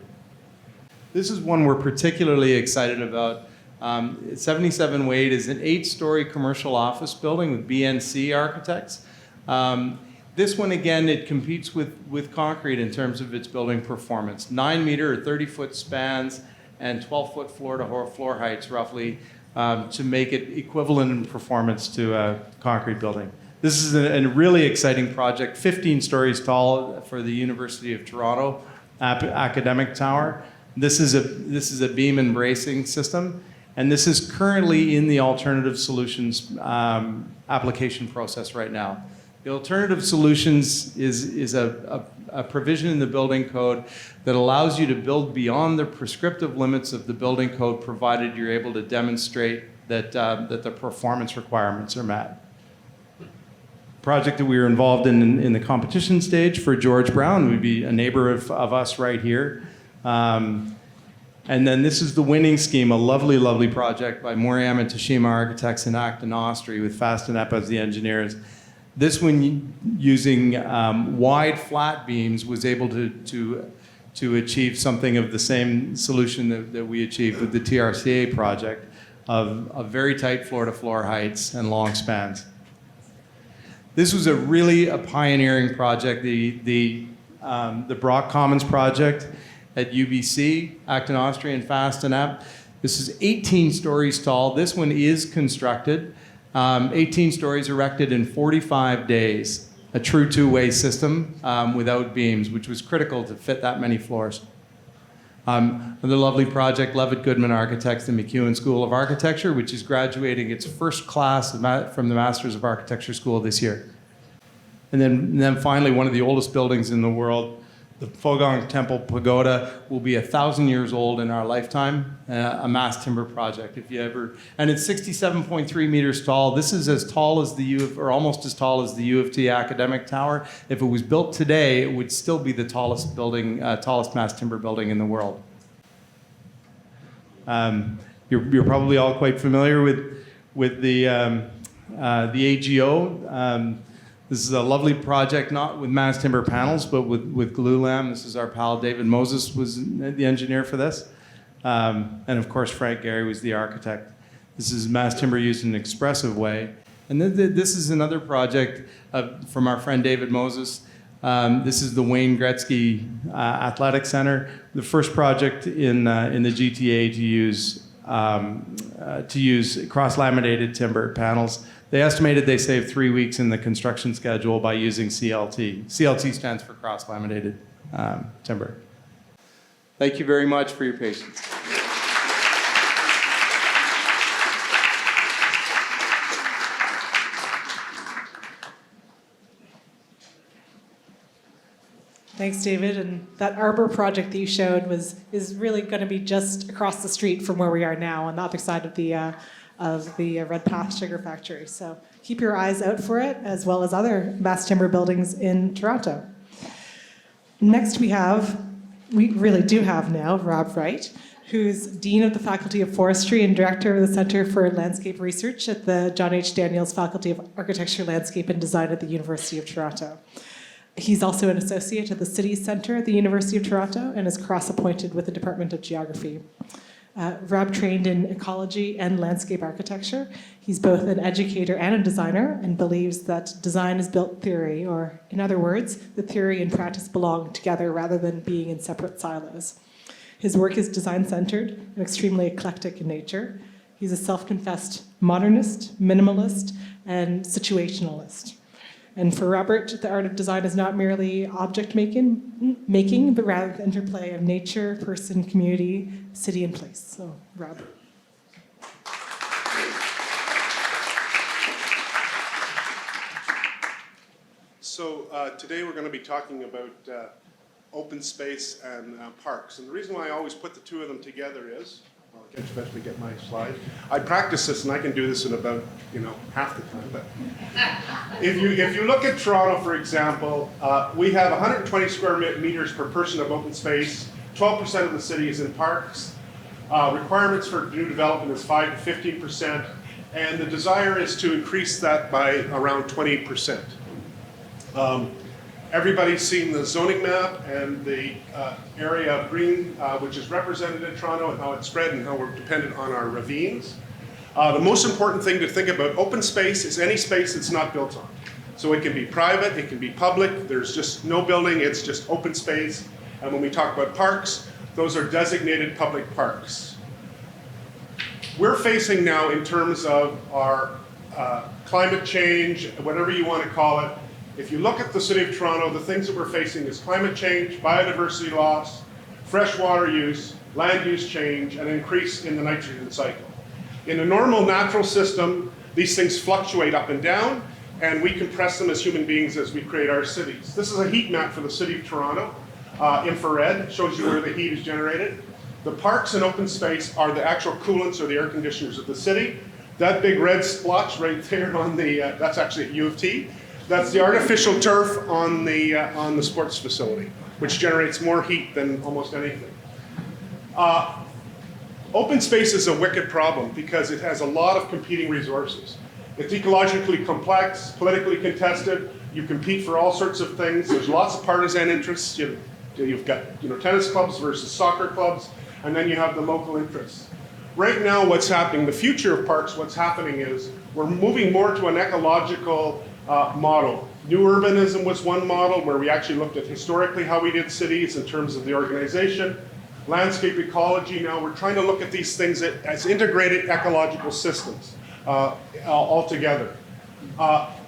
This is one we're particularly excited about. 77 Wade is an 8-story commercial office building with BNC architects. This one, again, it competes with concrete in terms of its building performance. 9-meter or 30-foot spans and 12-foot floor-to-floor heights, roughly. to make it equivalent in performance to a concrete building. This is a really exciting project, 15 stories tall for the University of Toronto academic tower. This is a beam and bracing system, and this is currently in the alternative solutions application process right now. The alternative solutions is a provision in the building code that allows you to build beyond the prescriptive limits of the building code, provided you're able to demonstrate that the performance requirements are met. Project that we were involved in the competition stage for George Brown would be a neighbor of us right here. And then this is the winning scheme, a lovely, lovely project by Moriam and Tashima Architects in Acton, Austria, with Fastenep as the engineers. This one, using wide flat beams, was able to achieve something of the same solution that we achieved with the TRCA project of very tight floor-to-floor heights and long spans. This was a really pioneering project, the Brock Commons project at UBC, Acton, Austria, and Fastenep. This is 18 stories tall. This one is constructed. 18 stories erected in 45 days. A true two-way system without beams, which was critical to fit that many floors. Another lovely project, Levitt Goodman Architects, the McEwen School of Architecture, which is graduating its first class from the Masters of Architecture School this year. And then finally, one of the oldest buildings in the world, the Fogong Temple Pagoda, will be 1,000 years old in our lifetime, a mass timber project. And it's 67.3 meters tall. This is as tall as or almost as tall as the U of T academic tower. If it was built today, it would still be the tallest mass timber building in the world. You're probably all quite familiar with the AGO. This is a lovely project, not with mass timber panels, but with glulam. This is our pal David Moses was the engineer for this. And of course, Frank Gehry was the architect. This is mass timber used in an expressive way. And then this is another project from our friend David Moses. This is the Wayne Gretzky Athletic Center, the first project in the GTA to use cross-laminated timber panels. They estimated they saved 3 weeks in the construction schedule by using CLT. CLT stands for cross-laminated timber. Thank you very much for your patience. Thanks, David. And that arbor project that you showed is really going to be just across the street from where we are now, on the other side of the Red Path Sugar Factory. So keep your eyes out for it, as well as other mass timber buildings in Toronto. Next we really do have now Rob Wright, who's Dean of the Faculty of Forestry and Director of the Center for Landscape Research at the John H. Daniels Faculty of Architecture, Landscape and Design at the University of Toronto. He's also an associate at the City Centre at the University of Toronto and is cross-appointed with the Department of Geography. Rob trained in ecology and landscape architecture. He's both an educator and a designer and believes that design is built theory, or in other words, the theory and practice belong together rather than being in separate silos. His work is design-centered and extremely eclectic in nature. He's a self-confessed modernist, minimalist, and situationalist. And for Robert, the art of design is not merely object making, but rather the interplay of nature, person, community, city, and place. So, Rob. So today we're going to be talking about open space and parks. And the reason why I always put the two of them together is, I'll eventually get my slide. I practice this and I can do this in about, half the time. But if you look at Toronto, for example, we have 120 square meters per person of open space. 12% of the city is in parks. Requirements for new development is 5 to 15%, and the desire is to increase that by around 20%. Everybody's seen the zoning map and the area of green, which is represented in Toronto, and how it's spread and how we're dependent on our ravines. The most important thing to think about, open space is any space that's not built on. So it can be private, it can be public, there's just no building, it's just open space. And when we talk about parks, those are designated public parks. we're facing now in terms of our climate change, whatever you want to call it. If you look at the City of Toronto, the things that we're facing is climate change, biodiversity loss, freshwater use, land use change, and increase in the nitrogen cycle. In a normal natural system, these things fluctuate up and down, and we compress them as human beings as we create our cities. This is a heat map for the City of Toronto. Infrared shows you where the heat is generated. The parks and open space are the actual coolants or the air conditioners of the city. That big red splotch right there on the, that's actually at U of T. That's the artificial turf on the sports facility, which generates more heat than almost anything. Open space is a wicked problem because it has a lot of competing resources. It's ecologically complex, politically contested. You compete for all sorts of things. There's lots of partisan interests. You've got tennis clubs versus soccer clubs, and then you have the local interests. Right now, what's happening, the future of parks, what's happening is we're moving more to an ecological model. New urbanism was one model where we actually looked at historically how we did cities in terms of the organization. Landscape ecology, now we're trying to look at these things as integrated ecological systems all together.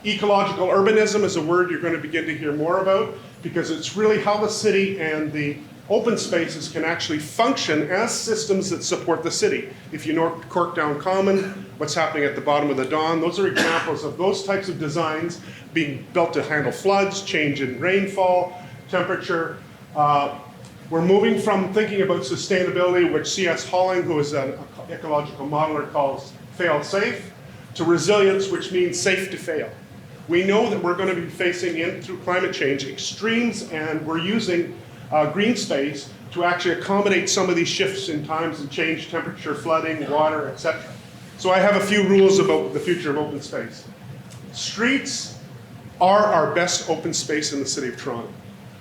Ecological urbanism is a word you're going to begin to hear more about because it's really how the city and the open spaces can actually function as systems that support the city. If you know Corkdown Common, what's happening at the bottom of the Don, those are examples of those types of designs being built to handle floods, change in rainfall, temperature. We're moving from thinking about sustainability, which C.S. Halling, who is an ecological modeler, calls fail safe, to resilience, which means safe to fail. We know that we're going to be facing through climate change extremes, and we're using green space to actually accommodate some of these shifts in times and change, temperature, flooding, water, etc. So I have a few rules about the future of open space. Streets are our best open space in the City of Toronto.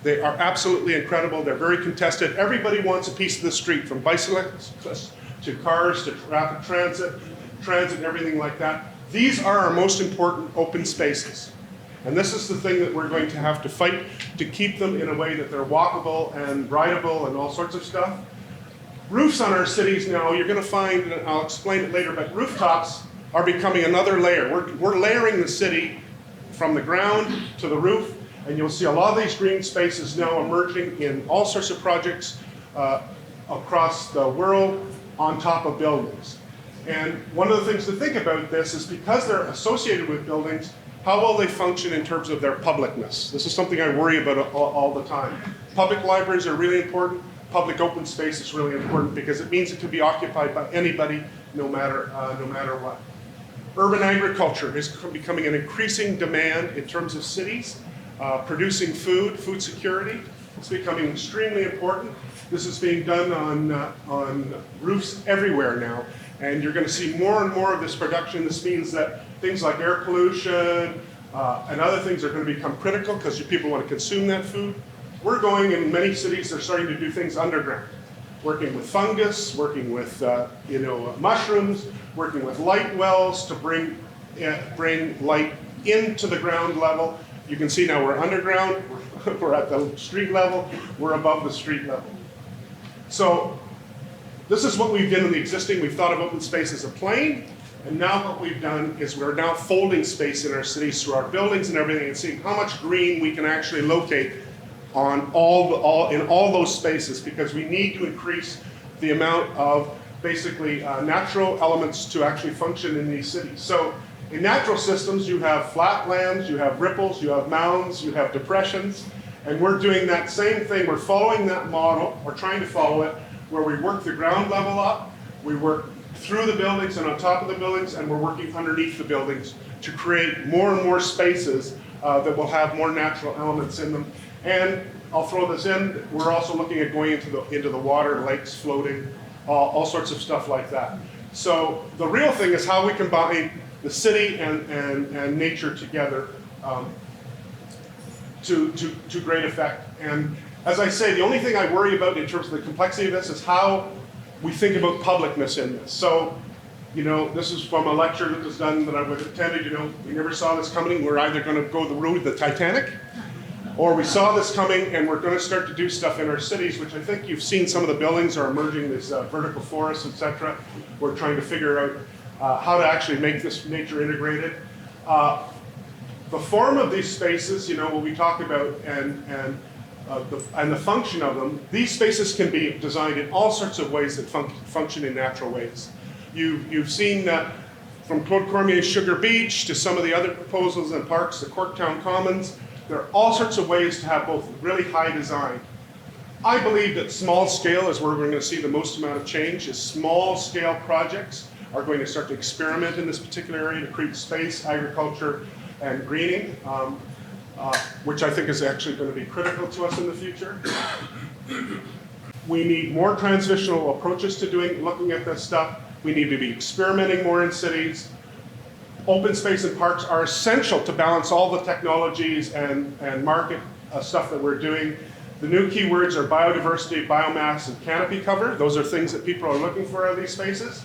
They are absolutely incredible. They're very contested. Everybody wants a piece of the street, from bicyclists to cars to rapid transit, and everything like that. These are our most important open spaces. And this is the thing that we're going to have to fight to keep them in a way that they're walkable and rideable and all sorts of stuff. Roofs on our cities now, you're going to find, and I'll explain it later, but rooftops are becoming another layer. We're layering the city from the ground to the roof, and you'll see a lot of these green spaces now emerging in all sorts of projects across the world on top of buildings. And one of the things to think about this is because they're associated with buildings, how will they function in terms of their publicness? This is something I worry about all the time. Public libraries are really important. Public open space is really important because it means it can be occupied by anybody, no matter what. Urban agriculture is becoming an increasing demand in terms of cities. Producing food security, it's becoming extremely important. This is being done on roofs everywhere now, and you're going to see more and more of this production. This means that things like air pollution and other things are going to become critical because people want to consume that food. We're going, in many cities, they're starting to do things underground, working with fungus, working with mushrooms, working with light wells to bring light into the ground level. You can see now we're underground, we're at the street level, we're above the street level. So this is what we've done in the existing. We've thought of open space as a plane, and now what we've done is we're now folding space in our cities through our buildings and everything and seeing how much green we can actually locate on in all those spaces, because we need to increase the amount of basically natural elements to actually function in these cities. So in natural systems, you have flatlands, you have ripples, you have mounds, you have depressions, and we're doing that same thing. We're following that model, we're trying to follow it, where we work the ground level up, we work through the buildings and on top of the buildings, and we're working underneath the buildings to create more and more spaces that will have more natural elements in them. And I'll throw this in, we're also looking at going into the water, lakes floating, all sorts of stuff like that. So the real thing is how we combine the city and nature together to great effect. And as I say, the only thing I worry about in terms of the complexity of this is how we think about publicness in this. So, this is from a lecture that was done that I would have attended. We never saw this coming. We're either going to go the route of the Titanic, or we saw this coming and we're going to start to do stuff in our cities, which I think you've seen some of the buildings are emerging, these vertical forests, etc. We're trying to figure out how to actually make this nature integrated. The form of these spaces, you know, what we talk about, and the function of them, these spaces can be designed in all sorts of ways that function in natural ways. You've seen from Claude Cormier's Sugar Beach to some of the other proposals and parks, the Corktown Commons, there are all sorts of ways to have both really high design. I believe that small scale is where we're going to see the most amount of change, is small scale projects are going to start to experiment in this particular area to create space, agriculture, and greening, which I think is actually going to be critical to us in the future. We need more transitional approaches to looking at this stuff. We need to be experimenting more in cities. Open space and parks are essential to balance all the technologies and market stuff that we're doing. The new keywords are biodiversity, biomass, and canopy cover. Those are things that people are looking for out of these spaces.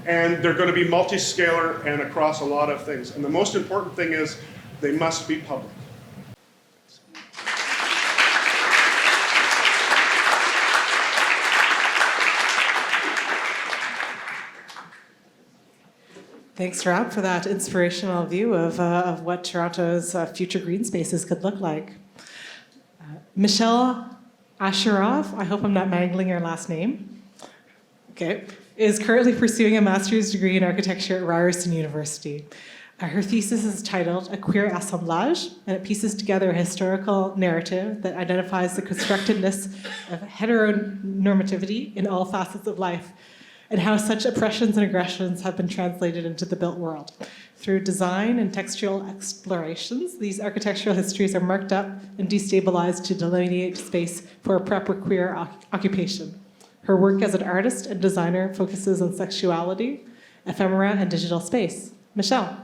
And they're going to be multi-scalar and across a lot of things. And the most important thing is they must be public. Thanks, Rob, for that inspirational view of what Toronto's future green spaces could look like. Michelle Asherov, I hope I'm not mangling your last name, okay, is currently pursuing a master's degree in architecture at Ryerson University. Her thesis is titled A Queer Assemblage, and it pieces together a historical narrative that identifies the constructedness of heteronormativity in all facets of life, and how such oppressions and aggressions have been translated into the built world. Through design and textual explorations, these architectural histories are marked up and destabilized to delineate space for a proper queer occupation. Her work as an artist and designer focuses on sexuality, ephemera, and digital space. Michelle.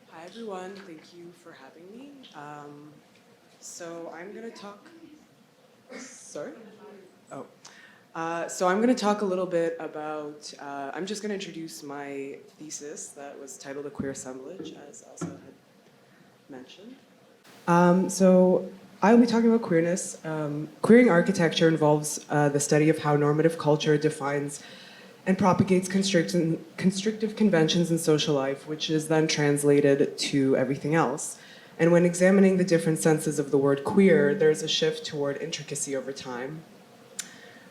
Hi everyone, thank you for having me. So I'm going to talk. Sorry. So I'm going to talk a little bit about. I'm just going to introduce my thesis that was titled "A Queer Assemblage," as Elsa had mentioned. So I'll be talking about queerness. Queering architecture involves the study of how normative culture defines and propagates constrictive conventions in social life, which is then translated to everything else. And when examining the different senses of the word queer, there's a shift toward intricacy over time.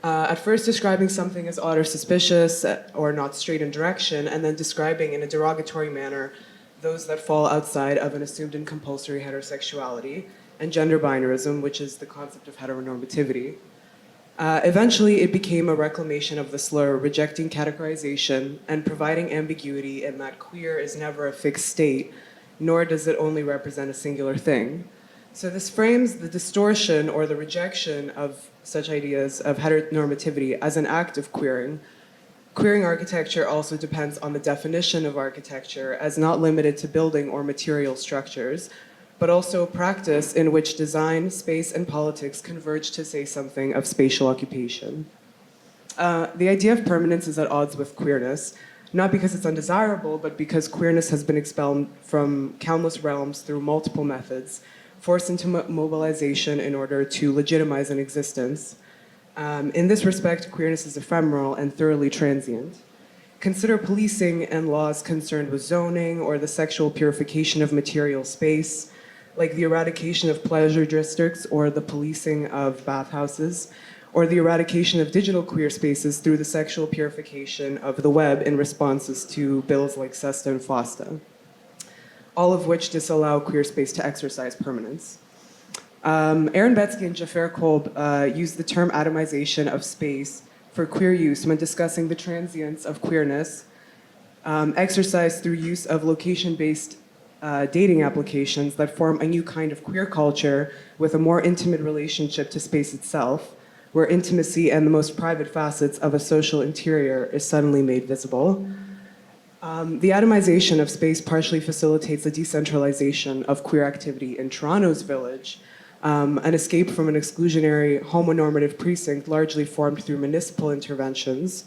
At first describing something as odd or suspicious or not straight in direction, and then describing in a derogatory manner those that fall outside of an assumed and compulsory heterosexuality, and gender binarism, which is the concept of heteronormativity. Eventually, it became a reclamation of the slur, rejecting categorization and providing ambiguity in that queer is never a fixed state, nor does it only represent a singular thing. So this frames the distortion or the rejection of such ideas of heteronormativity as an act of queering. Queering architecture also depends on the definition of architecture as not limited to building or material structures, but also a practice in which design, space, and politics converge to say something of spatial occupation. The idea of permanence is at odds with queerness, not because it's undesirable, but because queerness has been expelled from countless realms through multiple methods, forced into mobilization in order to legitimize an existence. In this respect, queerness is ephemeral and thoroughly transient. Consider policing and laws concerned with zoning or the sexual purification of material space, like the eradication of pleasure districts or the policing of bathhouses, or the eradication of digital queer spaces through the sexual purification of the web in responses to bills like SESTA and FOSTA, all of which disallow queer space to exercise permanence. Aaron Betsky and Jafar Kolb used the term atomization of space for queer use when discussing the transience of queerness, exercised through use of location-based dating applications that form a new kind of queer culture with a more intimate relationship to space itself, where intimacy and the most private facets of a social interior is suddenly made visible. The atomization of space partially facilitates the decentralization of queer activity in Toronto's village, an escape from an exclusionary homonormative precinct largely formed through municipal interventions.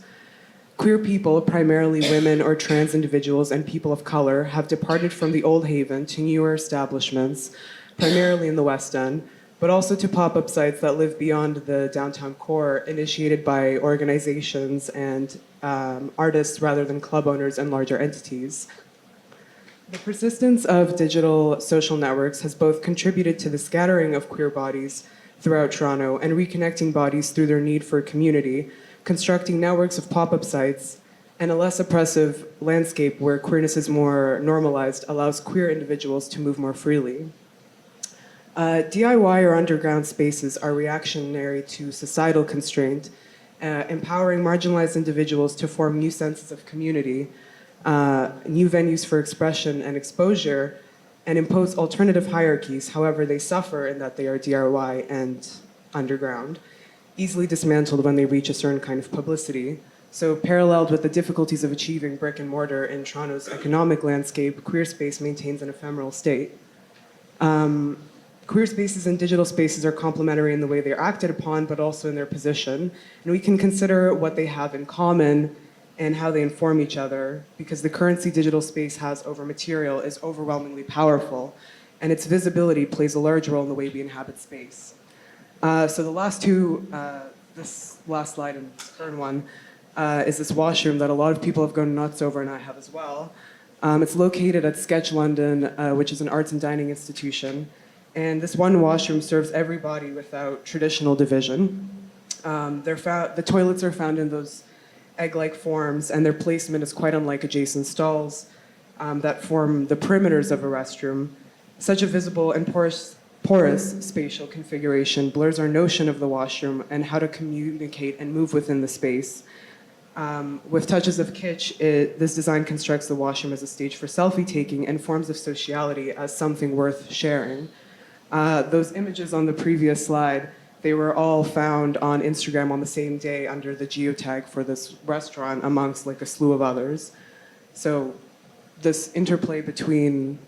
Queer people, primarily women or trans individuals and people of color, have departed from the old haven to newer establishments, primarily in the West End, but also to pop-up sites that live beyond the downtown core, initiated by organizations and artists rather than club owners and larger entities. The persistence of digital social networks has both contributed to the scattering of queer bodies throughout Toronto and reconnecting bodies through their need for community, constructing networks of pop-up sites, and a less oppressive landscape where queerness is more normalized allows queer individuals to move more freely. DIY or underground spaces are reactionary to societal constraint, empowering marginalized individuals to form new senses of community, new venues for expression and exposure, and impose alternative hierarchies. However, they suffer in that they are DIY and underground, easily dismantled when they reach a certain kind of publicity. So paralleled with the difficulties of achieving brick and mortar in Toronto's economic landscape, queer space maintains an ephemeral state. Queer spaces and digital spaces are complementary in the way they are acted upon, but also in their position. And we can consider what they have in common and how they inform each other, because the currency digital space has over material is overwhelmingly powerful, and its visibility plays a large role in the way we inhabit space. So the last two, this last slide and the third one, is this washroom that a lot of people have gone nuts over, and I have as well. It's located at Sketch London, which is an arts and dining institution. And this one washroom serves everybody without traditional division. The toilets are found in those egg-like forms, and their placement is quite unlike adjacent stalls that form the perimeters of a restroom. Such a visible and porous spatial configuration blurs our notion of the washroom and how to communicate and move within the space. With touches of kitsch, this design constructs the washroom as a stage for selfie taking and forms of sociality as something worth sharing. Those images on the previous slide, they were all found on Instagram on the same day under the geotag for this restaurant amongst like a slew of others. So this interplay between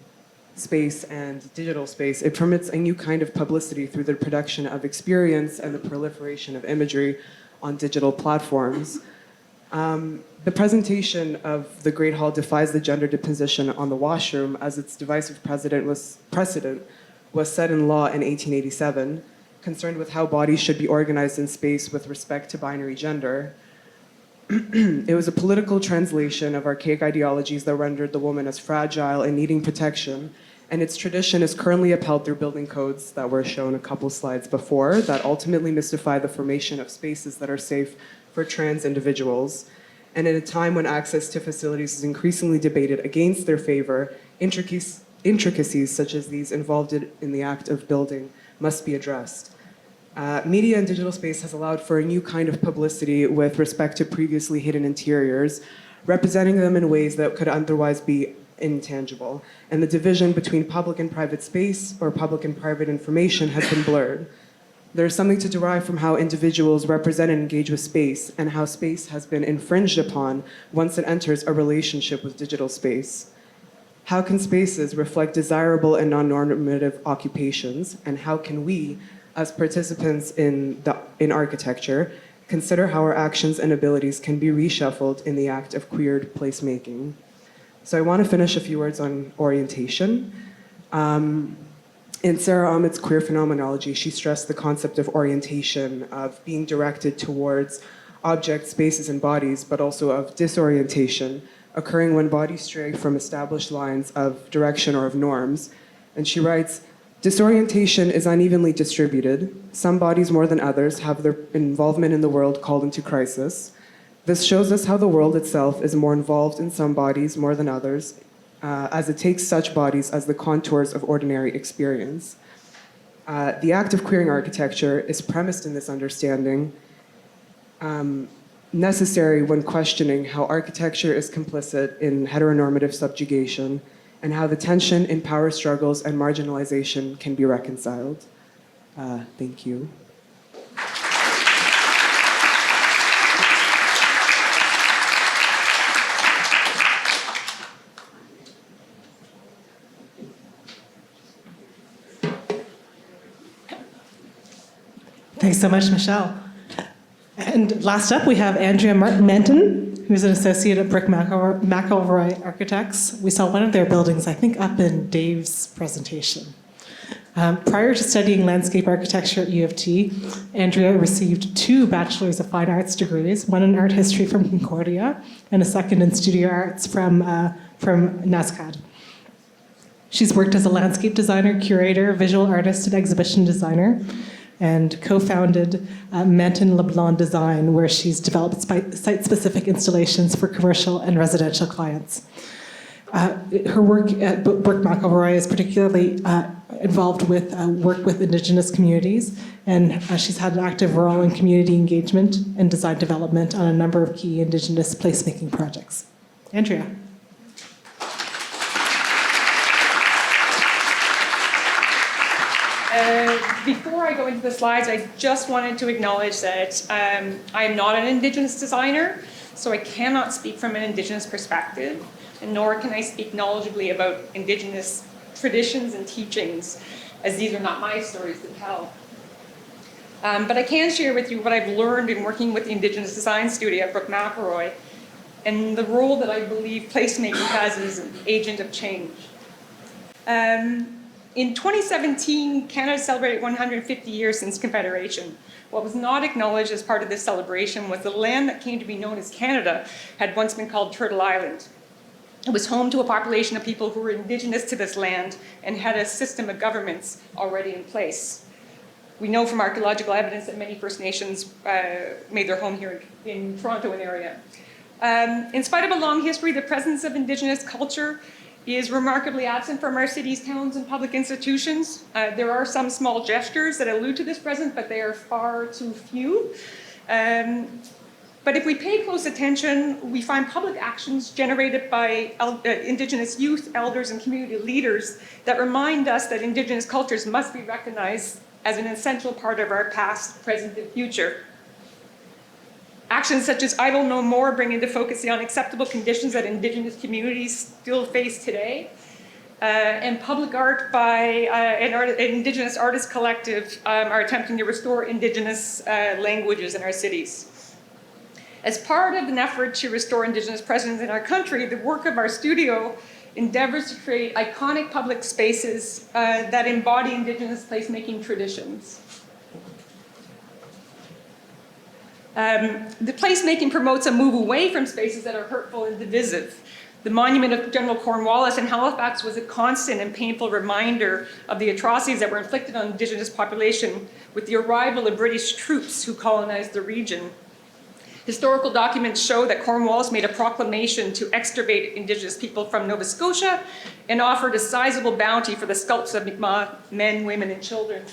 space and digital space, it permits a new kind of publicity through the production of experience and the proliferation of imagery on digital platforms. The presentation of the Great Hall defies the gendered position on the washroom, as its divisive precedent was set in law in 1887, concerned with how bodies should be organized in space with respect to binary gender. It was a political translation of archaic ideologies that rendered the woman as fragile and needing protection, and its tradition is currently upheld through building codes that were shown a couple slides before that ultimately mystify the formation of spaces that are safe for trans individuals. And at a time when access to facilities is increasingly debated against their favor, intricacies such as these involved in the act of building must be addressed. Media and digital space has allowed for a new kind of publicity with respect to previously hidden interiors, representing them in ways that could otherwise be intangible. And the division between public and private space or public and private information has been blurred. There's something to derive from how individuals represent and engage with space, and how space has been infringed upon once it enters a relationship with digital space. How can spaces reflect desirable and non-normative occupations, and how can we, as participants in architecture, consider how our actions and abilities can be reshuffled in the act of queered placemaking? So I want to finish a few words on orientation. In Sarah Ahmed's queer phenomenology, she stressed the concept of orientation, of being directed towards objects, spaces, and bodies, but also of disorientation, occurring when bodies stray from established lines of direction or of norms. And she writes, disorientation is unevenly distributed. Some bodies more than others have their involvement in the world called into crisis. This shows us how the world itself is more involved in some bodies more than others, as it takes such bodies as the contours of ordinary experience. The act of queering architecture is premised in this understanding, necessary when questioning how architecture is complicit in heteronormative subjugation and how the tension in power struggles and marginalization can be reconciled. Thank you. Thanks so much, Michelle. And last up, we have Andrea Menton. who's an associate at Brick McElroy Architects. We saw one of their buildings, I think, up in Dave's presentation. Prior to studying landscape architecture at U of T, Andrea received 2 Bachelors of Fine Arts degrees, one in art history from Concordia and a second in studio arts from NASCAD. She's worked as a landscape designer, curator, visual artist, and exhibition designer, and co-founded Manton LeBlanc Design, where she's developed site-specific installations for commercial and residential clients. Her work at Brick McElroy is particularly involved with work with Indigenous communities, and she's had an active role in community engagement and design development on a number of key Indigenous placemaking projects. Andrea. Before I go into the slides, I just wanted to acknowledge that I am not an Indigenous designer, so I cannot speak from an Indigenous perspective, and nor can I speak knowledgeably about Indigenous traditions and teachings, as these are not my stories to tell. But I can share with you what I've learned in working with the Indigenous Design Studio at Brick McElroy, and the role that I believe placemaking has as an agent of change. In 2017, Canada celebrated 150 years since Confederation. What was not acknowledged as part of this celebration was the land that came to be known as Canada had once been called Turtle Island. It was home to a population of people who were Indigenous to this land and had a system of governments already in place. We know from archaeological evidence that many First Nations made their home here in Toronto and area. In spite of a long history, the presence of Indigenous culture is remarkably absent from our cities, towns, and public institutions. There are some small gestures that allude to this presence, but they are far too few. But if we pay close attention, we find public actions generated by Indigenous youth, elders, and community leaders that remind us that Indigenous cultures must be recognized as an essential part of our past, present, and future. Actions such as Idle No More bring into focus the unacceptable conditions that Indigenous communities still face today. And public art by an Indigenous artist collective are attempting to restore Indigenous languages in our cities. As part of an effort to restore Indigenous presence in our country, the work of our studio endeavors to create iconic public spaces that embody Indigenous placemaking traditions. The placemaking promotes a move away from spaces that are hurtful and divisive. The monument of General Cornwallis in Halifax was a constant and painful reminder of the atrocities that were inflicted on Indigenous population with the arrival of British troops who colonized the region. Historical documents show that Cornwallis made a proclamation to extirpate Indigenous people from Nova Scotia and offered a sizable bounty for the scalps of Mi'kmaq men, women, and children.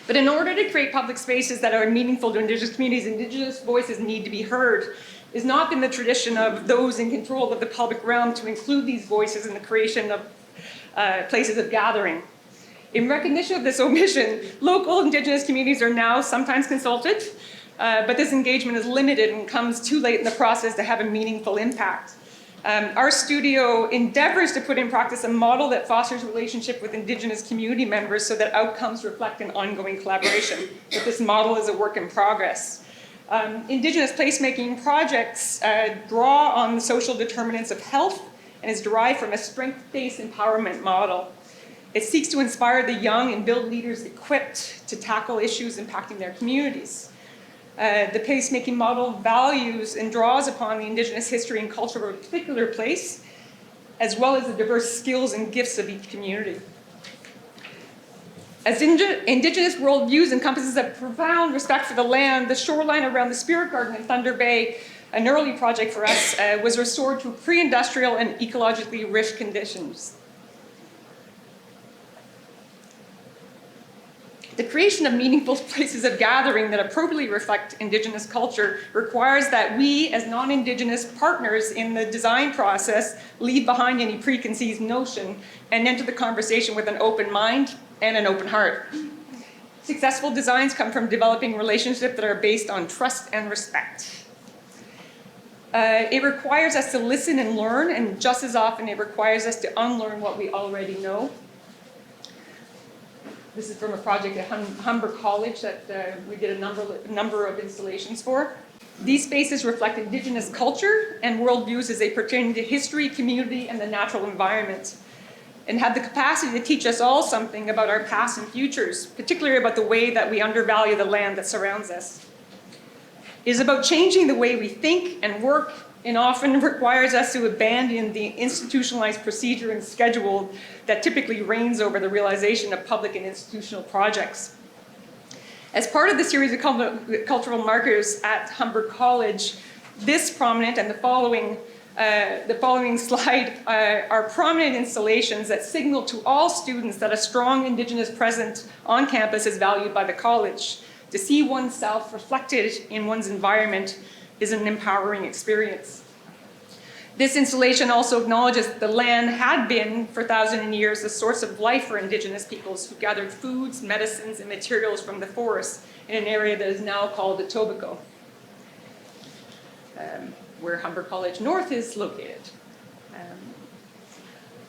But in order to create public spaces that are meaningful to Indigenous communities, Indigenous voices need to be heard. It's not been the tradition of those in control of the public realm to include these voices in the creation of places of gathering. In recognition of this omission, local Indigenous communities are now sometimes consulted, but this engagement is limited and comes too late in the process to have a meaningful impact. Our studio endeavors to put in practice a model that fosters relationship with Indigenous community members so that outcomes reflect an ongoing collaboration. But this model is a work in progress. Indigenous placemaking projects draw on the social determinants of health and is derived from a strength-based empowerment model. It seeks to inspire the young and build leaders equipped to tackle issues impacting their communities. The placemaking model values and draws upon the Indigenous history and culture of a particular place, as well as the diverse skills and gifts of each community. As Indigenous worldviews encompasses a profound respect for the land, the shoreline around the Spirit Garden in Thunder Bay, an early project for us, was restored to pre-industrial and ecologically rich conditions. The creation of meaningful places of gathering that appropriately reflect Indigenous culture requires that we, as non-Indigenous partners in the design process, leave behind any preconceived notion and enter the conversation with an open mind and an open heart. Successful designs come from developing relationships that are based on trust and respect. It requires us to listen and learn, and just as often it requires us to unlearn what we already know. This is from a project at Humber College that we did a number of installations for. These spaces reflect Indigenous culture and worldviews as they pertain to history, community, and the natural environment, and have the capacity to teach us all something about our past and futures, particularly about the way that we undervalue the land that surrounds us. It is about changing the way we think and work, and often requires us to abandon the institutionalized procedure and schedule that typically reigns over the realization of public and institutional projects. As part of the series of cultural markers at Humber College, this prominent and the following slide are prominent installations that signal to all students that a strong Indigenous presence on campus is valued by the college. To see oneself reflected in one's environment is an empowering experience. This installation also acknowledges that the land had been, for thousands of years, a source of life for Indigenous peoples who gathered foods, medicines, and materials from the forest in an area that is now called the Etobicoke, where Humber College North is located.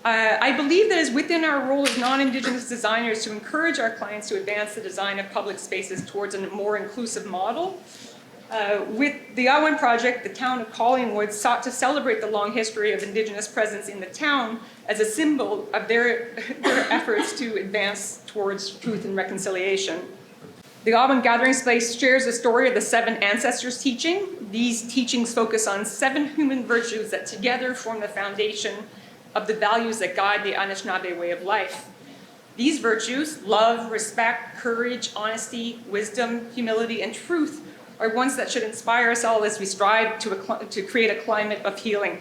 I believe that it is within our role as non-Indigenous designers to encourage our clients to advance the design of public spaces towards a more inclusive model. With the Awen project, the town of Collingwood sought to celebrate the long history of Indigenous presence in the town as a symbol of their efforts to advance towards truth and reconciliation. The Awen Gathering Space shares the story of the 7 ancestors' teaching. These teachings focus on 7 human virtues that together form the foundation of the values that guide the Anishinaabe way of life. These virtues, love, respect, courage, honesty, wisdom, humility, and truth, are ones that should inspire us all as we strive to create a climate of healing.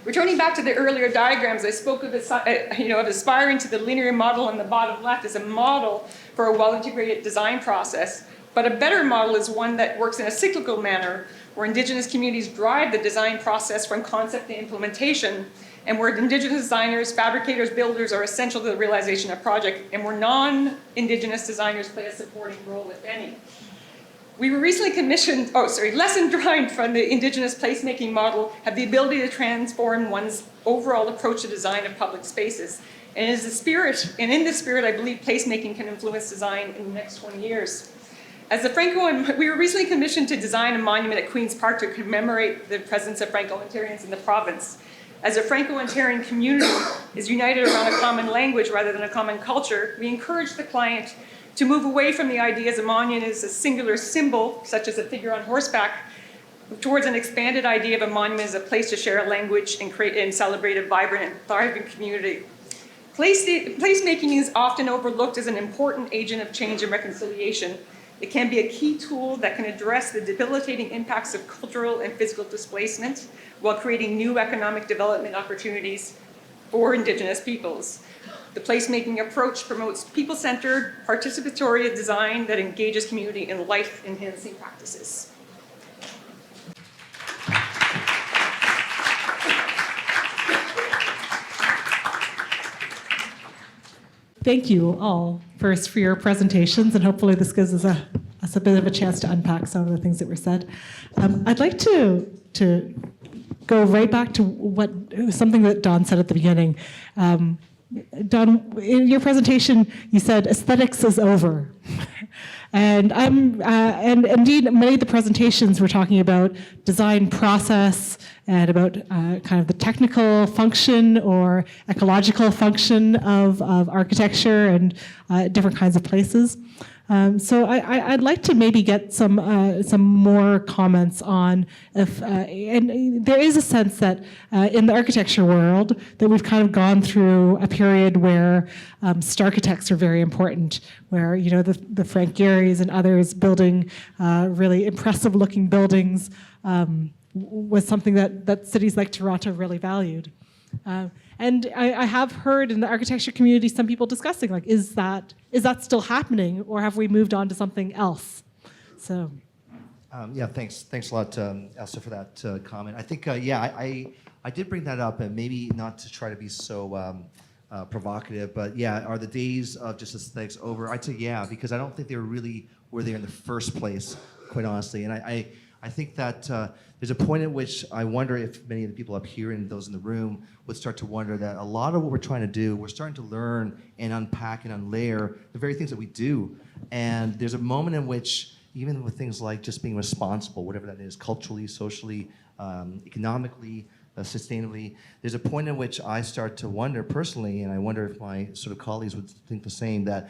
Returning back to the earlier diagrams, I spoke of aspiring to the linear model on the bottom left as a model for a well-integrated design process, but a better model is one that works in a cyclical manner, where Indigenous communities drive the design process from concept to implementation, and where Indigenous designers, fabricators, builders are essential to the realization of project, and where non-Indigenous designers play a supporting role, if any. We were recently commissioned, lesson drawing from the Indigenous placemaking model have the ability to transform one's overall approach to design of public spaces. And in this spirit, I believe placemaking can influence design in the next 20 years. We were recently commissioned to design a monument at Queen's Park to commemorate the presence of Franco-Ontarians in the province. As a Franco-Ontarian community is united around a common language rather than a common culture, we encourage the client to move away from the ideas a monument is a singular symbol, such as a figure on horseback, towards an expanded idea of a monument as a place to share a language and create and celebrate a vibrant and thriving community. Placemaking is often overlooked as an important agent of change and reconciliation. It can be a key tool that can address the debilitating impacts of cultural and physical displacement while creating new economic development opportunities for Indigenous peoples. The placemaking approach promotes people-centered, participatory design that engages community in life-enhancing practices. Thank you all first for your presentations, and hopefully this gives us a bit of a chance to unpack some of the things that were said. I'd like to go right back to something that Don said at the beginning. Don, in your presentation, you said aesthetics is over. And indeed, many of the presentations were talking about design process and about kind of the technical function or ecological function of architecture and different kinds of places. So I'd like to maybe get some more comments on if, and there is a sense that in the architecture world that we've kind of gone through a period where starchitects are very important, where the Frank Gehry's and others building really impressive looking buildings was something that cities like Toronto really valued. And I have heard in the architecture community some people discussing, like, is that still happening, or have we moved on to something else? So. Yeah, thanks a lot, Elsa, for that comment. I think, I did bring that up, and maybe not to try to be so provocative, but yeah, are the days of just aesthetics over? I'd say yeah, because I don't think they were there in the first place, quite honestly. And I think that there's a point at which I wonder if many of the people up here and those in the room would start to wonder that a lot of what we're trying to do, we're starting to learn and unpack and unlayer the very things that we do. And there's a moment in which, even with things like just being responsible, whatever that is, culturally, socially, economically, sustainably, there's a point in which I start to wonder personally, and I wonder if my sort of colleagues would think the same, that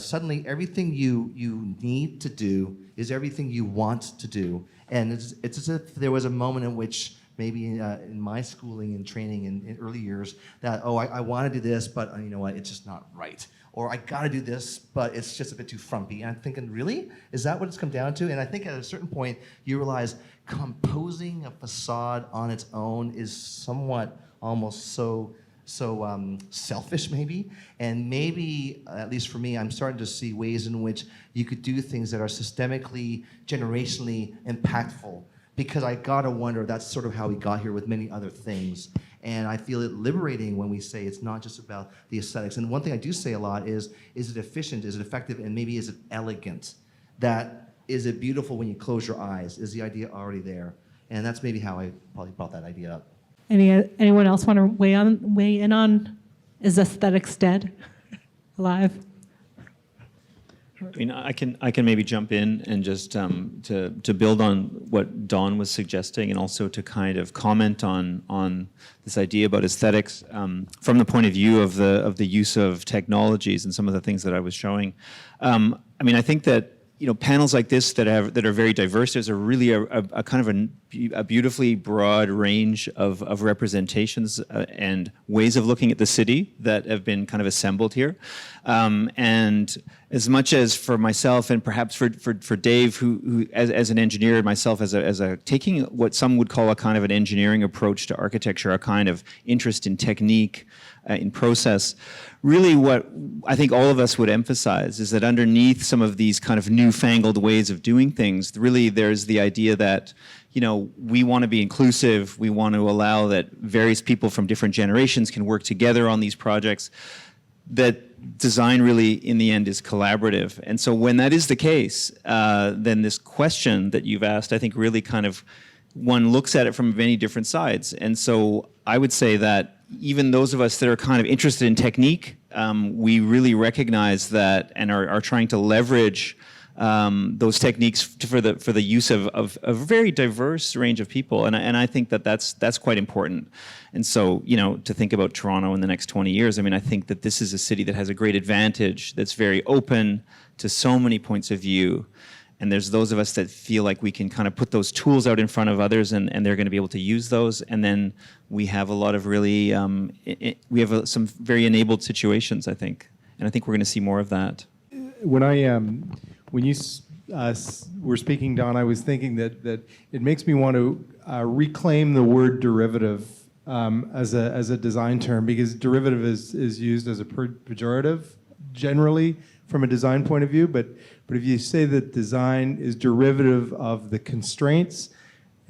suddenly everything you need to do is everything you want to do. And it's as if there was a moment in which maybe in my schooling and training in early years that, oh, I want to do this, but you know what, it's just not right. Or I got to do this, but it's just a bit too frumpy. And I'm thinking, really? Is that what it's come down to? And I think at a certain point, you realize composing a facade on its own is somewhat almost so selfish maybe. And maybe, at least for me, I'm starting to see ways in which you could do things that are systemically, generationally impactful. Because I gotta wonder, that's sort of how we got here with many other things. And I feel it liberating when we say it's not just about the aesthetics. And one thing I do say a lot is it efficient, is it effective, and maybe is it elegant? That, is it beautiful when you close your eyes? Is the idea already there? And that's maybe how I probably brought that idea up. Anyone else want to weigh in on, is aesthetics dead? Alive? I mean, I can maybe jump in and just to build on what Dawn was suggesting, and also to kind of comment on this idea about aesthetics from the point of view of the use of technologies and some of the things that I was showing. I mean, I think that, you know, panels like this that are very diverse, there's a really a kind of a beautifully broad range of representations and ways of looking at the city that have been kind of assembled here. And as much as for myself, and perhaps for Dave, who as an engineer, and myself as a taking what some would call a kind of an engineering approach to architecture, a kind of interest in technique, in process, really what I think all of us would emphasize is that underneath some of these kind of newfangled ways of doing things, really there's the idea that, you know, we want to be inclusive, we want to allow that various people from different generations can work together on these projects, that design really in the end is collaborative. And so when that is the case, then this question that you've asked, I think really kind of, one looks at it from many different sides. And so I would say that even those of us that are kind of interested in technique, we really recognize that and are trying to leverage those techniques for the use of a very diverse range of people, and I think that's quite important. And so, you know, to think about Toronto in the next 20 years, I mean, I think that this is a city that has a great advantage, that's very open to so many points of view. And there's those of us that feel like we can kind of put those tools out in front of others, and they're going to be able to use those. And then we have a lot of really, we have some very enabled situations, I think. And I think we're going to see more of that. When you were speaking, Don, I was thinking that it makes me want to reclaim the word derivative as a design term, because derivative is used as a pejorative generally from a design point of view, but if you say that design is derivative of the constraints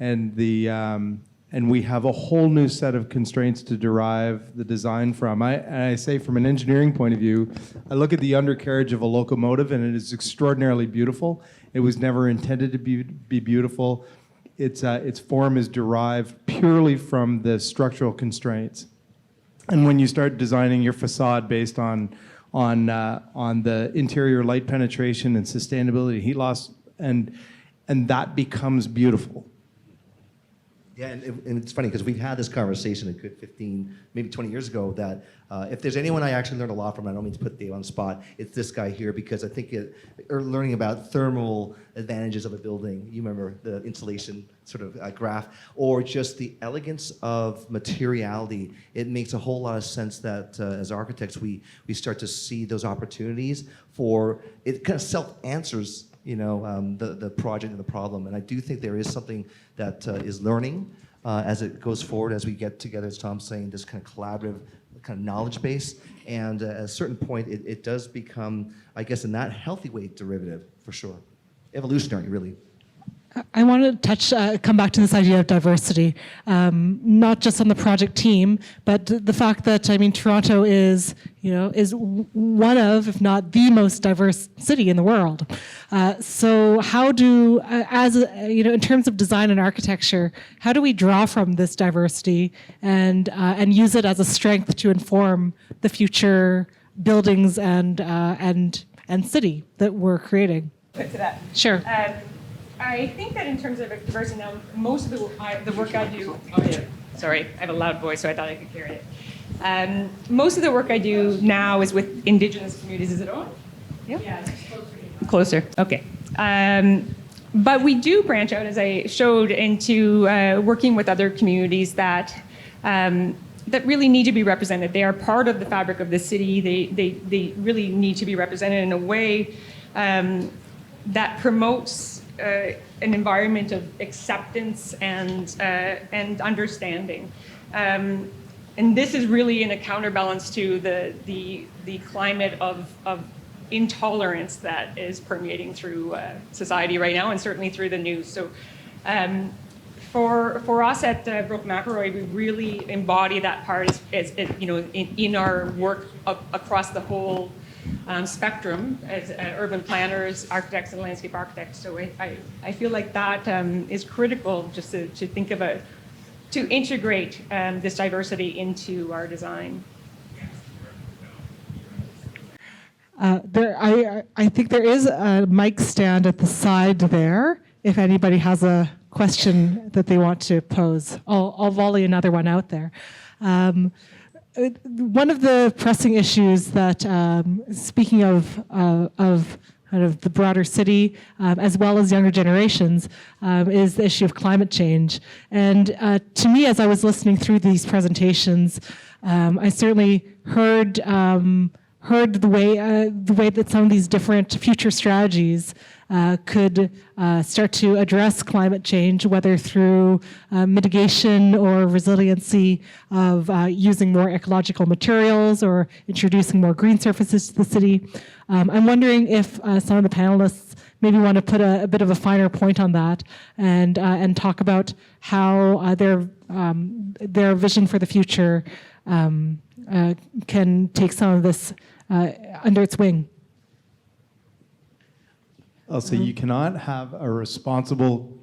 and we have a whole new set of constraints to derive the design from. I say from an engineering point of view, I look at the undercarriage of a locomotive and it is extraordinarily beautiful. It was never intended to be beautiful. Its form is derived purely from the structural constraints. And when you start designing your facade based on the interior light penetration and sustainability, heat loss, and that becomes beautiful. Yeah, and it's funny because we've had this conversation a good 15, maybe 20 years ago that if there's anyone I actually learned a lot from, I don't mean to put Dave on the spot, it's this guy here, because I think learning about thermal advantages of a building, you remember the insulation sort of graph, or just the elegance of materiality, it makes a whole lot of sense that as architects we start to see those opportunities for, it kind of self-answers, you know, the project and the problem. And I do think there is something that is learning as it goes forward, as we get together, as Tom's saying, this kind of collaborative kind of knowledge base. And at a certain point, it does become, I guess, in that healthy way, derivative, for sure. Evolutionary, really. I want to come back to this idea of diversity, not just on the project team, but the fact that, I mean, Toronto is one of, if not the most diverse city in the world. So how do, in terms of design and architecture, how do we draw from this diversity and use it as a strength to inform the future buildings and city that we're creating? put to that. Sure. I think that in terms of diversity now, most of the work I do. Oh yeah. Sorry, I have a loud voice, so I thought I could carry it. Most of the work I do now is with Indigenous communities. Is it on? Yeah. Yeah. Closer. Okay. But we do branch out, as I showed, into working with other communities that that really need to be represented. They are part of the fabric of the city. They really need to be represented in a way that promotes an environment of acceptance and understanding. And this is really in a counterbalance to the climate of intolerance that is permeating through society right now, and certainly through the news. So for us at Brooke McElroy, we really embody that part as in our work across the whole spectrum as urban planners, architects, and landscape architects. So I feel like that is critical, just to think of to integrate this diversity into our design. I think there is a mic stand at the side there. If anybody has a question that they want to pose, I'll volley another one out there. One of the pressing issues that, speaking of kind of the broader city, as well as younger generations, is the issue of climate change. And to me, as I was listening through these presentations, I certainly heard the way that some of these different future strategies could start to address climate change, whether through mitigation or resiliency of using more ecological materials or introducing more green surfaces to the city. I'm wondering if some of the panelists maybe want to put a bit of a finer point on that and talk about how their vision for the future can take some of this under its wing. I'll say you cannot have a responsible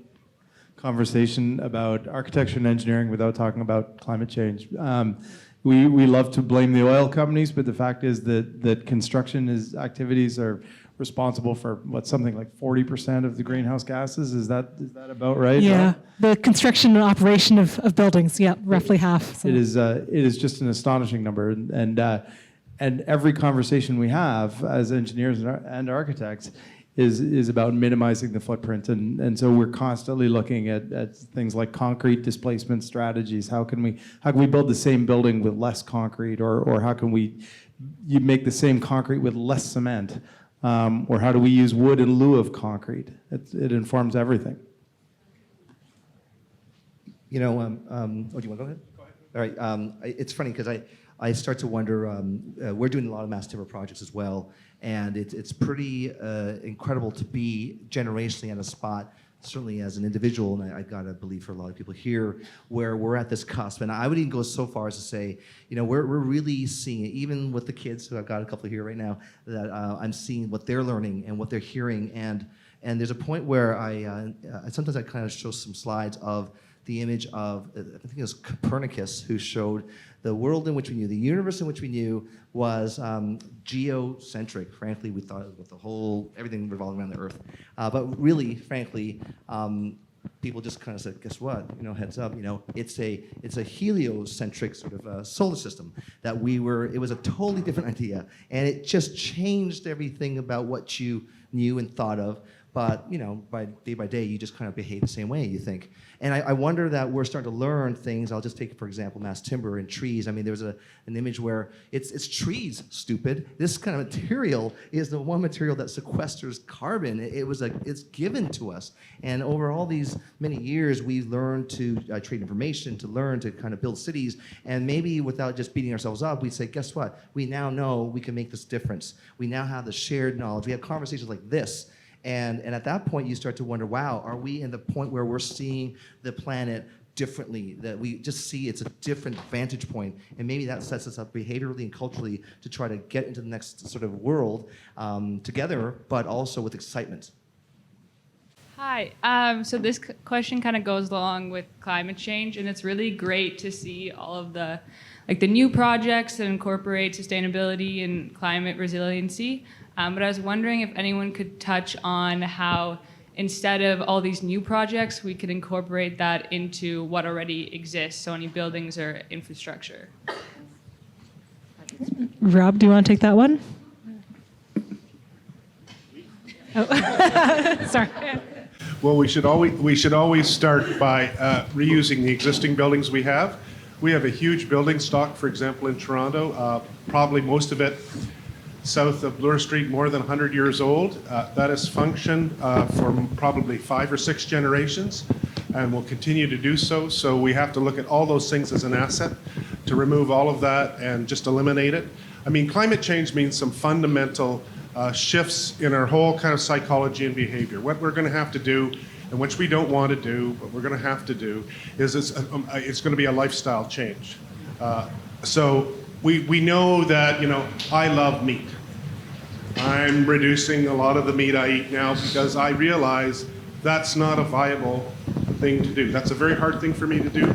conversation about architecture and engineering without talking about climate change. We love to blame the oil companies, but the fact is that construction activities are responsible for something like 40% of the greenhouse gases. Is that about right? Yeah, the construction and operation of buildings. Yeah, roughly half. So. It is just an astonishing number, and every conversation we have as engineers and architects is about minimizing the footprint, and so we're constantly looking at things like concrete displacement strategies. How can we build the same building with less concrete, or how can you make the same concrete with less cement, or how do we use wood in lieu of concrete? It informs everything. Do you want to go ahead? Go ahead. All right. It's funny because I start to wonder, we're doing a lot of mass timber projects as well, and it's pretty incredible to be generationally at a spot, certainly as an individual, and I've got to believe for a lot of people here, where we're at this cusp. And I would even go so far as to say, we're really seeing it, even with the kids, who I've got a couple here right now, that I'm seeing what they're learning and what they're hearing. And there's a point where sometimes I kind of show some slides of the image of, I think it was Copernicus, who showed the world in which we knew, the universe in which we knew was geocentric. Frankly, we thought with everything revolving around the Earth. But really, frankly, people just kind of said, guess what? Heads up, it's a heliocentric sort of solar system that it was a totally different idea. And it just changed everything about what you knew and thought of. But, by day, you just kind of behave the same way, you think. And I wonder that we're starting to learn things. I'll just take, for example, mass timber and trees. I mean, there was an image where it's trees, stupid. This kind of material is the one material that sequesters carbon. It's given to us. And over all these many years, we've learned to trade information, to learn to kind of build cities. And maybe without just beating ourselves up, we say, guess what? We now know we can make this difference. We now have the shared knowledge. We have conversations like this. And at that point, you start to wonder, wow, are we in the point where we're seeing the planet differently, that we just see it's a different vantage point, and maybe that sets us up behaviorally and culturally to try to get into the next sort of world together, but also with excitement. Hi. So this question kind of goes along with climate change, and it's really great to see all of the new projects that incorporate sustainability and climate resiliency. But I was wondering if anyone could touch on how, instead of all these new projects, we could incorporate that into what already exists, so any buildings or infrastructure. Rob, do you want to take that one? Oh, sorry. Well, we should always start by reusing the existing buildings we have. We have a huge building stock, for example, in Toronto, probably most of it south of Bloor Street, more than 100 years old. That has functioned for probably 5 or 6 generations and will continue to do so. So we have to look at all those things as an asset to remove all of that and just eliminate it. I mean, climate change means some fundamental shifts in our whole kind of psychology and behavior. What we're going to have to do, and which we don't want to do, but we're going to have to do, is it's going to be a lifestyle change. So we know that, I love meat. I'm reducing a lot of the meat I eat now because I realize that's not a viable thing to do. That's a very hard thing for me to do,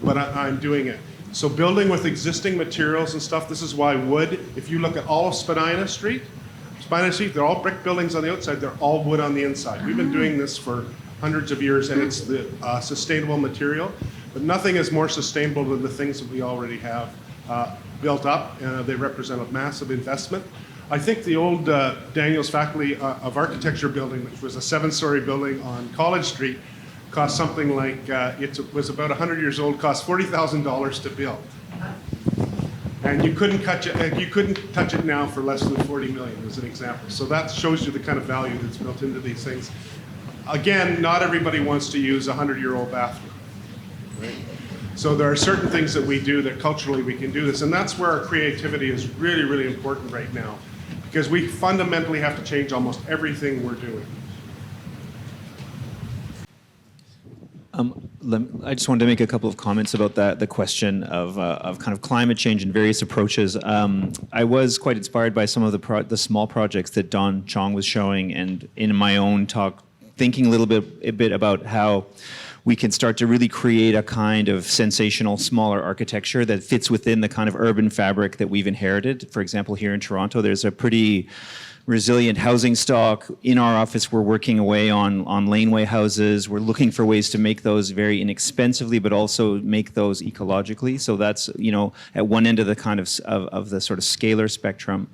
but I'm doing it. So building with existing materials and stuff, this is why wood, if you look at all of Spadina Street, they're all brick buildings on the outside, they're all wood on the inside. We've been doing this for hundreds of years, and it's the sustainable material. But nothing is more sustainable than the things that we already have built up. They represent a massive investment. I think the old Daniels Faculty of Architecture building, which was a 7-story building on College Street, cost something like, it was about 100 years old, cost $40,000 to build. And you couldn't touch it now for less than 40 million, as an example. So that shows you the kind of value that's built into these things. Again, not everybody wants to use a 100-year-old bathroom, right? So there are certain things that we do that culturally we can do this, and that's where our creativity is really, really important right now, because we fundamentally have to change almost everything we're doing. I just wanted to make a couple of comments about the question of kind of climate change and various approaches. I was quite inspired by some of the small projects that Don Chong was showing, and in my own talk, thinking a bit about how we can start to really create a kind of sensational, smaller architecture that fits within the kind of urban fabric that we've inherited. For example, here in Toronto, there's a pretty resilient housing stock. In our office, we're working away on laneway houses. We're looking for ways to make those very inexpensively, but also make those ecologically. So that's, at one end of the kind of the sort of scalar spectrum.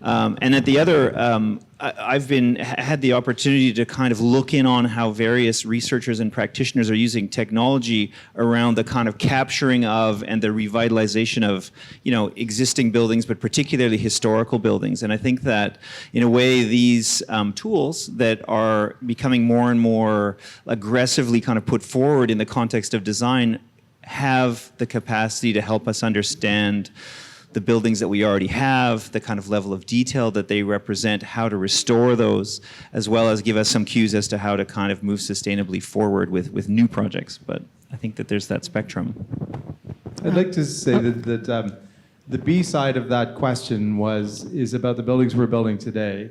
And at the other, I've had the opportunity to kind of look in on how various researchers and practitioners are using technology around the kind of capturing of and the revitalization of, existing buildings, but particularly historical buildings. And I think that, in a way, these tools that are becoming more and more aggressively kind of put forward in the context of design have the capacity to help us understand the buildings that we already have, the kind of level of detail that they represent, how to restore those, as well as give us some cues as to how to kind of move sustainably forward with new projects. But I think that there's that spectrum. I'd like to say that the B side of that question is about the buildings we're building today,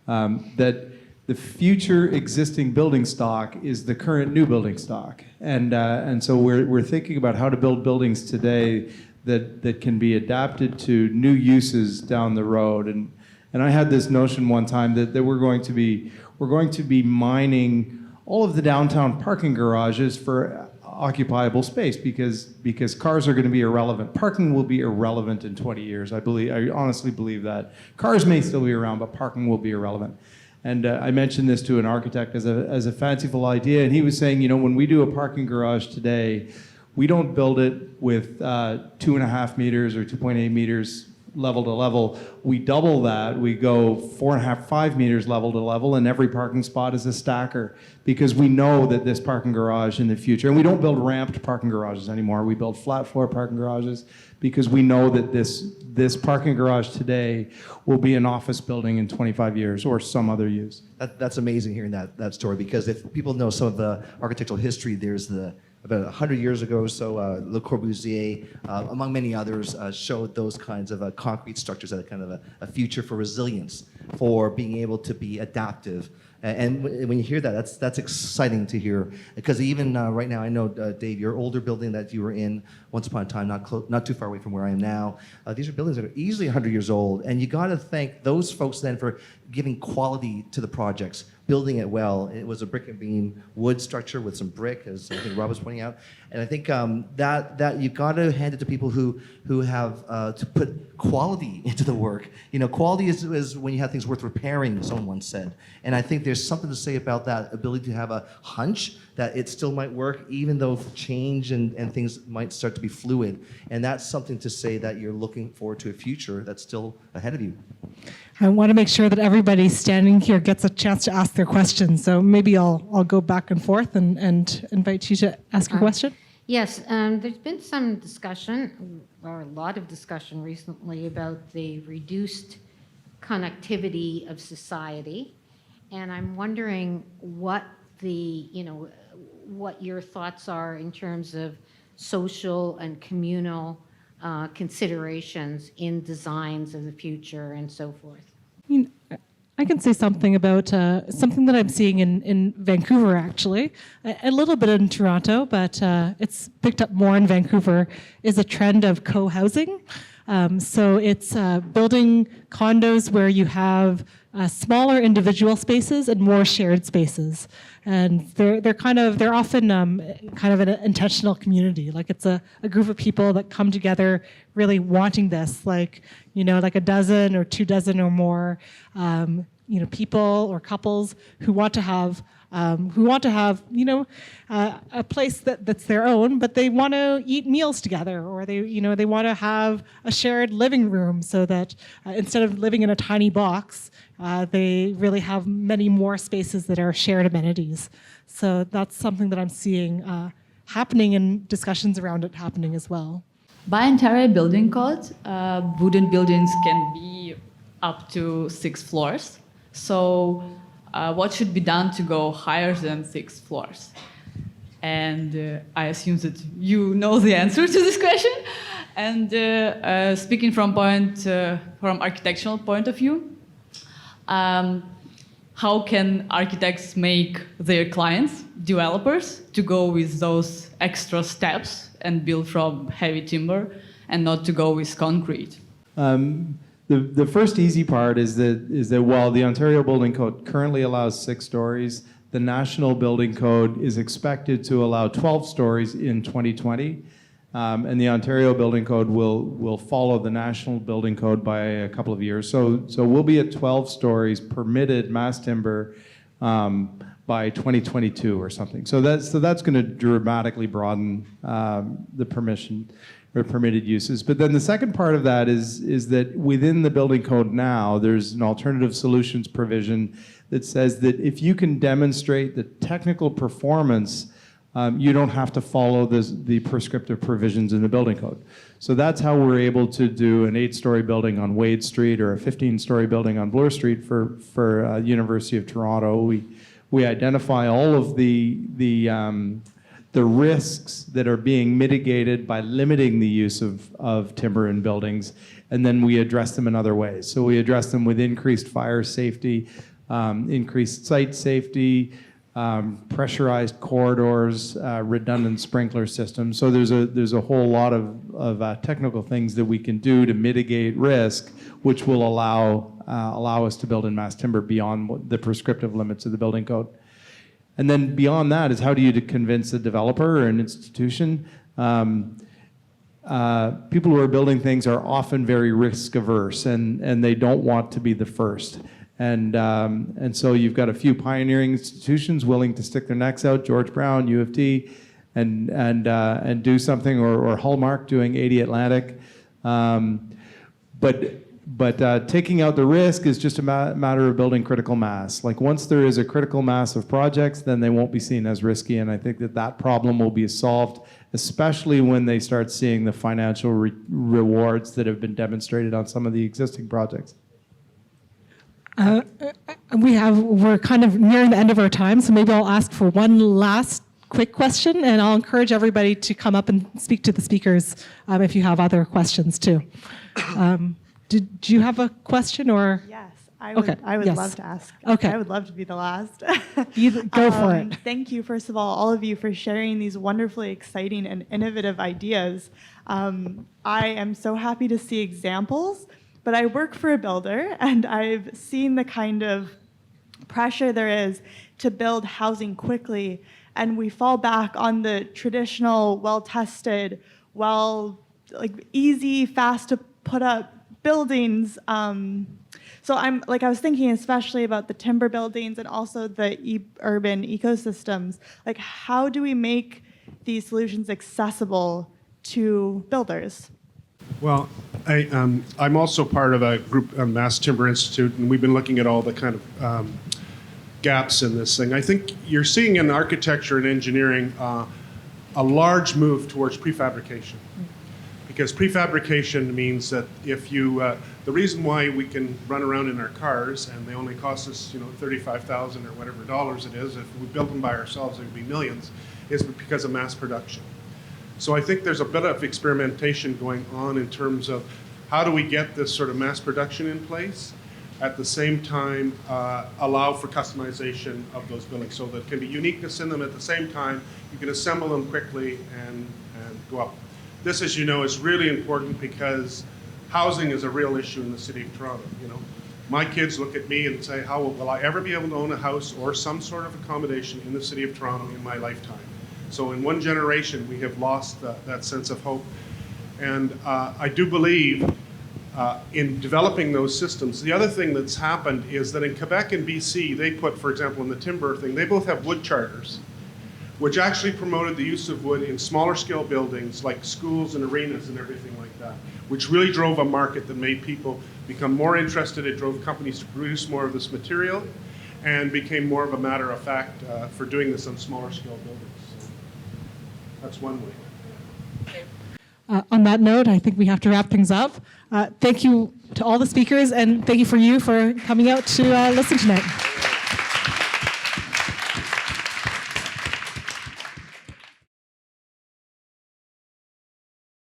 that the future existing building stock is the current new building stock. And so we're thinking about how to build buildings today that can be adapted to new uses down the road. And I had this notion one time that we're going to be mining all of the downtown parking garages for occupiable space because cars are going to be irrelevant. Parking will be irrelevant in 20 years. I honestly believe that. Cars may still be around, but parking will be irrelevant. And I mentioned this to an architect as a fanciful idea, and he was saying, when we do a parking garage today, we don't build it with 2.5 meters or 2.8 meters level to level. We double that. We go 4.5, 5 meters level to level, and every parking spot is a stacker because we know that this parking garage in the future, and we don't build ramped parking garages anymore. We build flat floor parking garages because we know that this parking garage today will be an office building in 25 years or some other use. That's amazing hearing that story, because if people know some of the architectural history, there's about 100 years ago or so, Le Corbusier, among many others, showed those kinds of concrete structures as a kind of a future for resilience, for being able to be adaptive And when you hear that, that's exciting to hear. Because even right now, I know, Dave, your older building that you were in once upon a time, not too far away from where I am now, these are buildings that are easily 100 years old. And you got to thank those folks then for giving quality to the projects, building it well. It was a brick and beam wood structure with some brick, as I think Rob was pointing out. And I think that you got to hand it to people who have to put quality into the work. You know, quality is when you have things worth repairing, someone once said. And I think there's something to say about that ability to have a hunch that it still might work, even though change and things might start to be fluid. And that's something to say that you're looking forward to a future that's still ahead of you. I want to make sure that everybody standing here gets a chance to ask their questions. So maybe I'll go back and forth and invite you to ask your question. Yes, there's been some discussion, or a lot of discussion recently, about the reduced connectivity of society. And I'm wondering what what your thoughts are in terms of social and communal considerations in designs of the future and so forth. I can say something about something that I'm seeing in Vancouver, actually. A little bit in Toronto, but it's picked up more in Vancouver, is a trend of co-housing. So it's building condos where you have smaller individual spaces and more shared spaces. And they're often kind of an intentional community. Like it's a group of people that come together really wanting this, like a dozen or 2 dozen or more, people or couples who want to have a place that's their own, but they want to eat meals together, or they want to have a shared living room, so that instead of living in a tiny box, they really have many more spaces that are shared amenities. So that's something that I'm seeing happening, and discussions around it happening as well. By Ontario building code, wooden buildings can be up to 6 floors. So what should be done to go higher than 6 floors? And I assume that you know the answer to this question. And speaking from architectural point of view, how can architects make their clients, developers, to go with those extra steps and build from heavy timber and not to go with concrete? The first easy part is that while the Ontario Building Code currently allows 6 stories, the National Building Code is expected to allow 12 stories in 2020. And the Ontario Building Code will follow the National Building Code by a couple of years. So we'll be at 12 stories permitted mass timber by 2022 or something. So that's going to dramatically broaden the permission or permitted uses. But then the second part of that is that within the building code now, there's an alternative solutions provision that says that if you can demonstrate the technical performance, you don't have to follow the prescriptive provisions in the building code. So that's how we're able to do an 8-story building on Wade Street or a 15-story building on Bloor Street for University of Toronto. We identify all of the risks that are being mitigated by limiting the use of timber in buildings, and then we address them in other ways. So we address them with increased fire safety, increased site safety, pressurized corridors, redundant sprinkler systems. So there's a whole lot of technical things that we can do to mitigate risk, which will allow us to build in mass timber beyond the prescriptive limits of the building code. And then beyond that is how do you convince a developer or an institution? People who are building things are often very risk averse, and they don't want to be the first. And so you've got a few pioneering institutions willing to stick their necks out, George Brown, U of T, and do something, or Hallmark doing 80 Atlantic. But taking out the risk is just a matter of building critical mass. Like once there is a critical mass of projects, then they won't be seen as risky, and I think that problem will be solved, especially when they start seeing the financial rewards that have been demonstrated on some of the existing projects. We're kind of nearing the end of our time, so maybe I'll ask for one last quick question, and I'll encourage everybody to come up and speak to the speakers if you have other questions too. Did you have a question or? Yes. I would yes. love to ask. Okay. I would love to be the last. Go for it. Thank you, first of all of you, for sharing these wonderfully exciting and innovative ideas. I am so happy to see examples, but I work for a builder, and I've seen the kind of pressure there is to build housing quickly, and we fall back on the traditional, well-tested, easy, fast to put up buildings. So I was thinking especially about the timber buildings and also the urban ecosystems. Like, how do we make these solutions accessible to builders? Well, I'm also part of a group, Mass Timber Institute, and we've been looking at all the kind of gaps in this thing. I think you're seeing in architecture and engineering a large move towards prefabrication. Because prefabrication means that if you, the reason why we can run around in our cars and they only cost us, $35,000 or whatever dollars it is, if we built them by ourselves, it would be millions, is because of mass production. So I think there's a bit of experimentation going on in terms of how do we get this sort of mass production in place, at the same time allow for customization of those buildings so there can be uniqueness in them at the same time. You can assemble them quickly and go up. This, as you know, is really important because housing is a real issue in the city of Toronto. My kids look at me and say, how will I ever be able to own a house or some sort of accommodation in the city of Toronto in my lifetime? So in one generation, we have lost that sense of hope. And I do believe in developing those systems. The other thing that's happened is that in Quebec and BC, they put, for example, in the timber thing, they both have wood charters, which actually promoted the use of wood in smaller scale buildings like schools and arenas and everything like that, which really drove a market that made people become more interested. It drove companies to produce more of this material and became more of a matter of fact for doing this on smaller scale buildings. So that's one way. On that note, I think we have to wrap things up. Thank you to all the speakers, and thank you for coming out to listen tonight.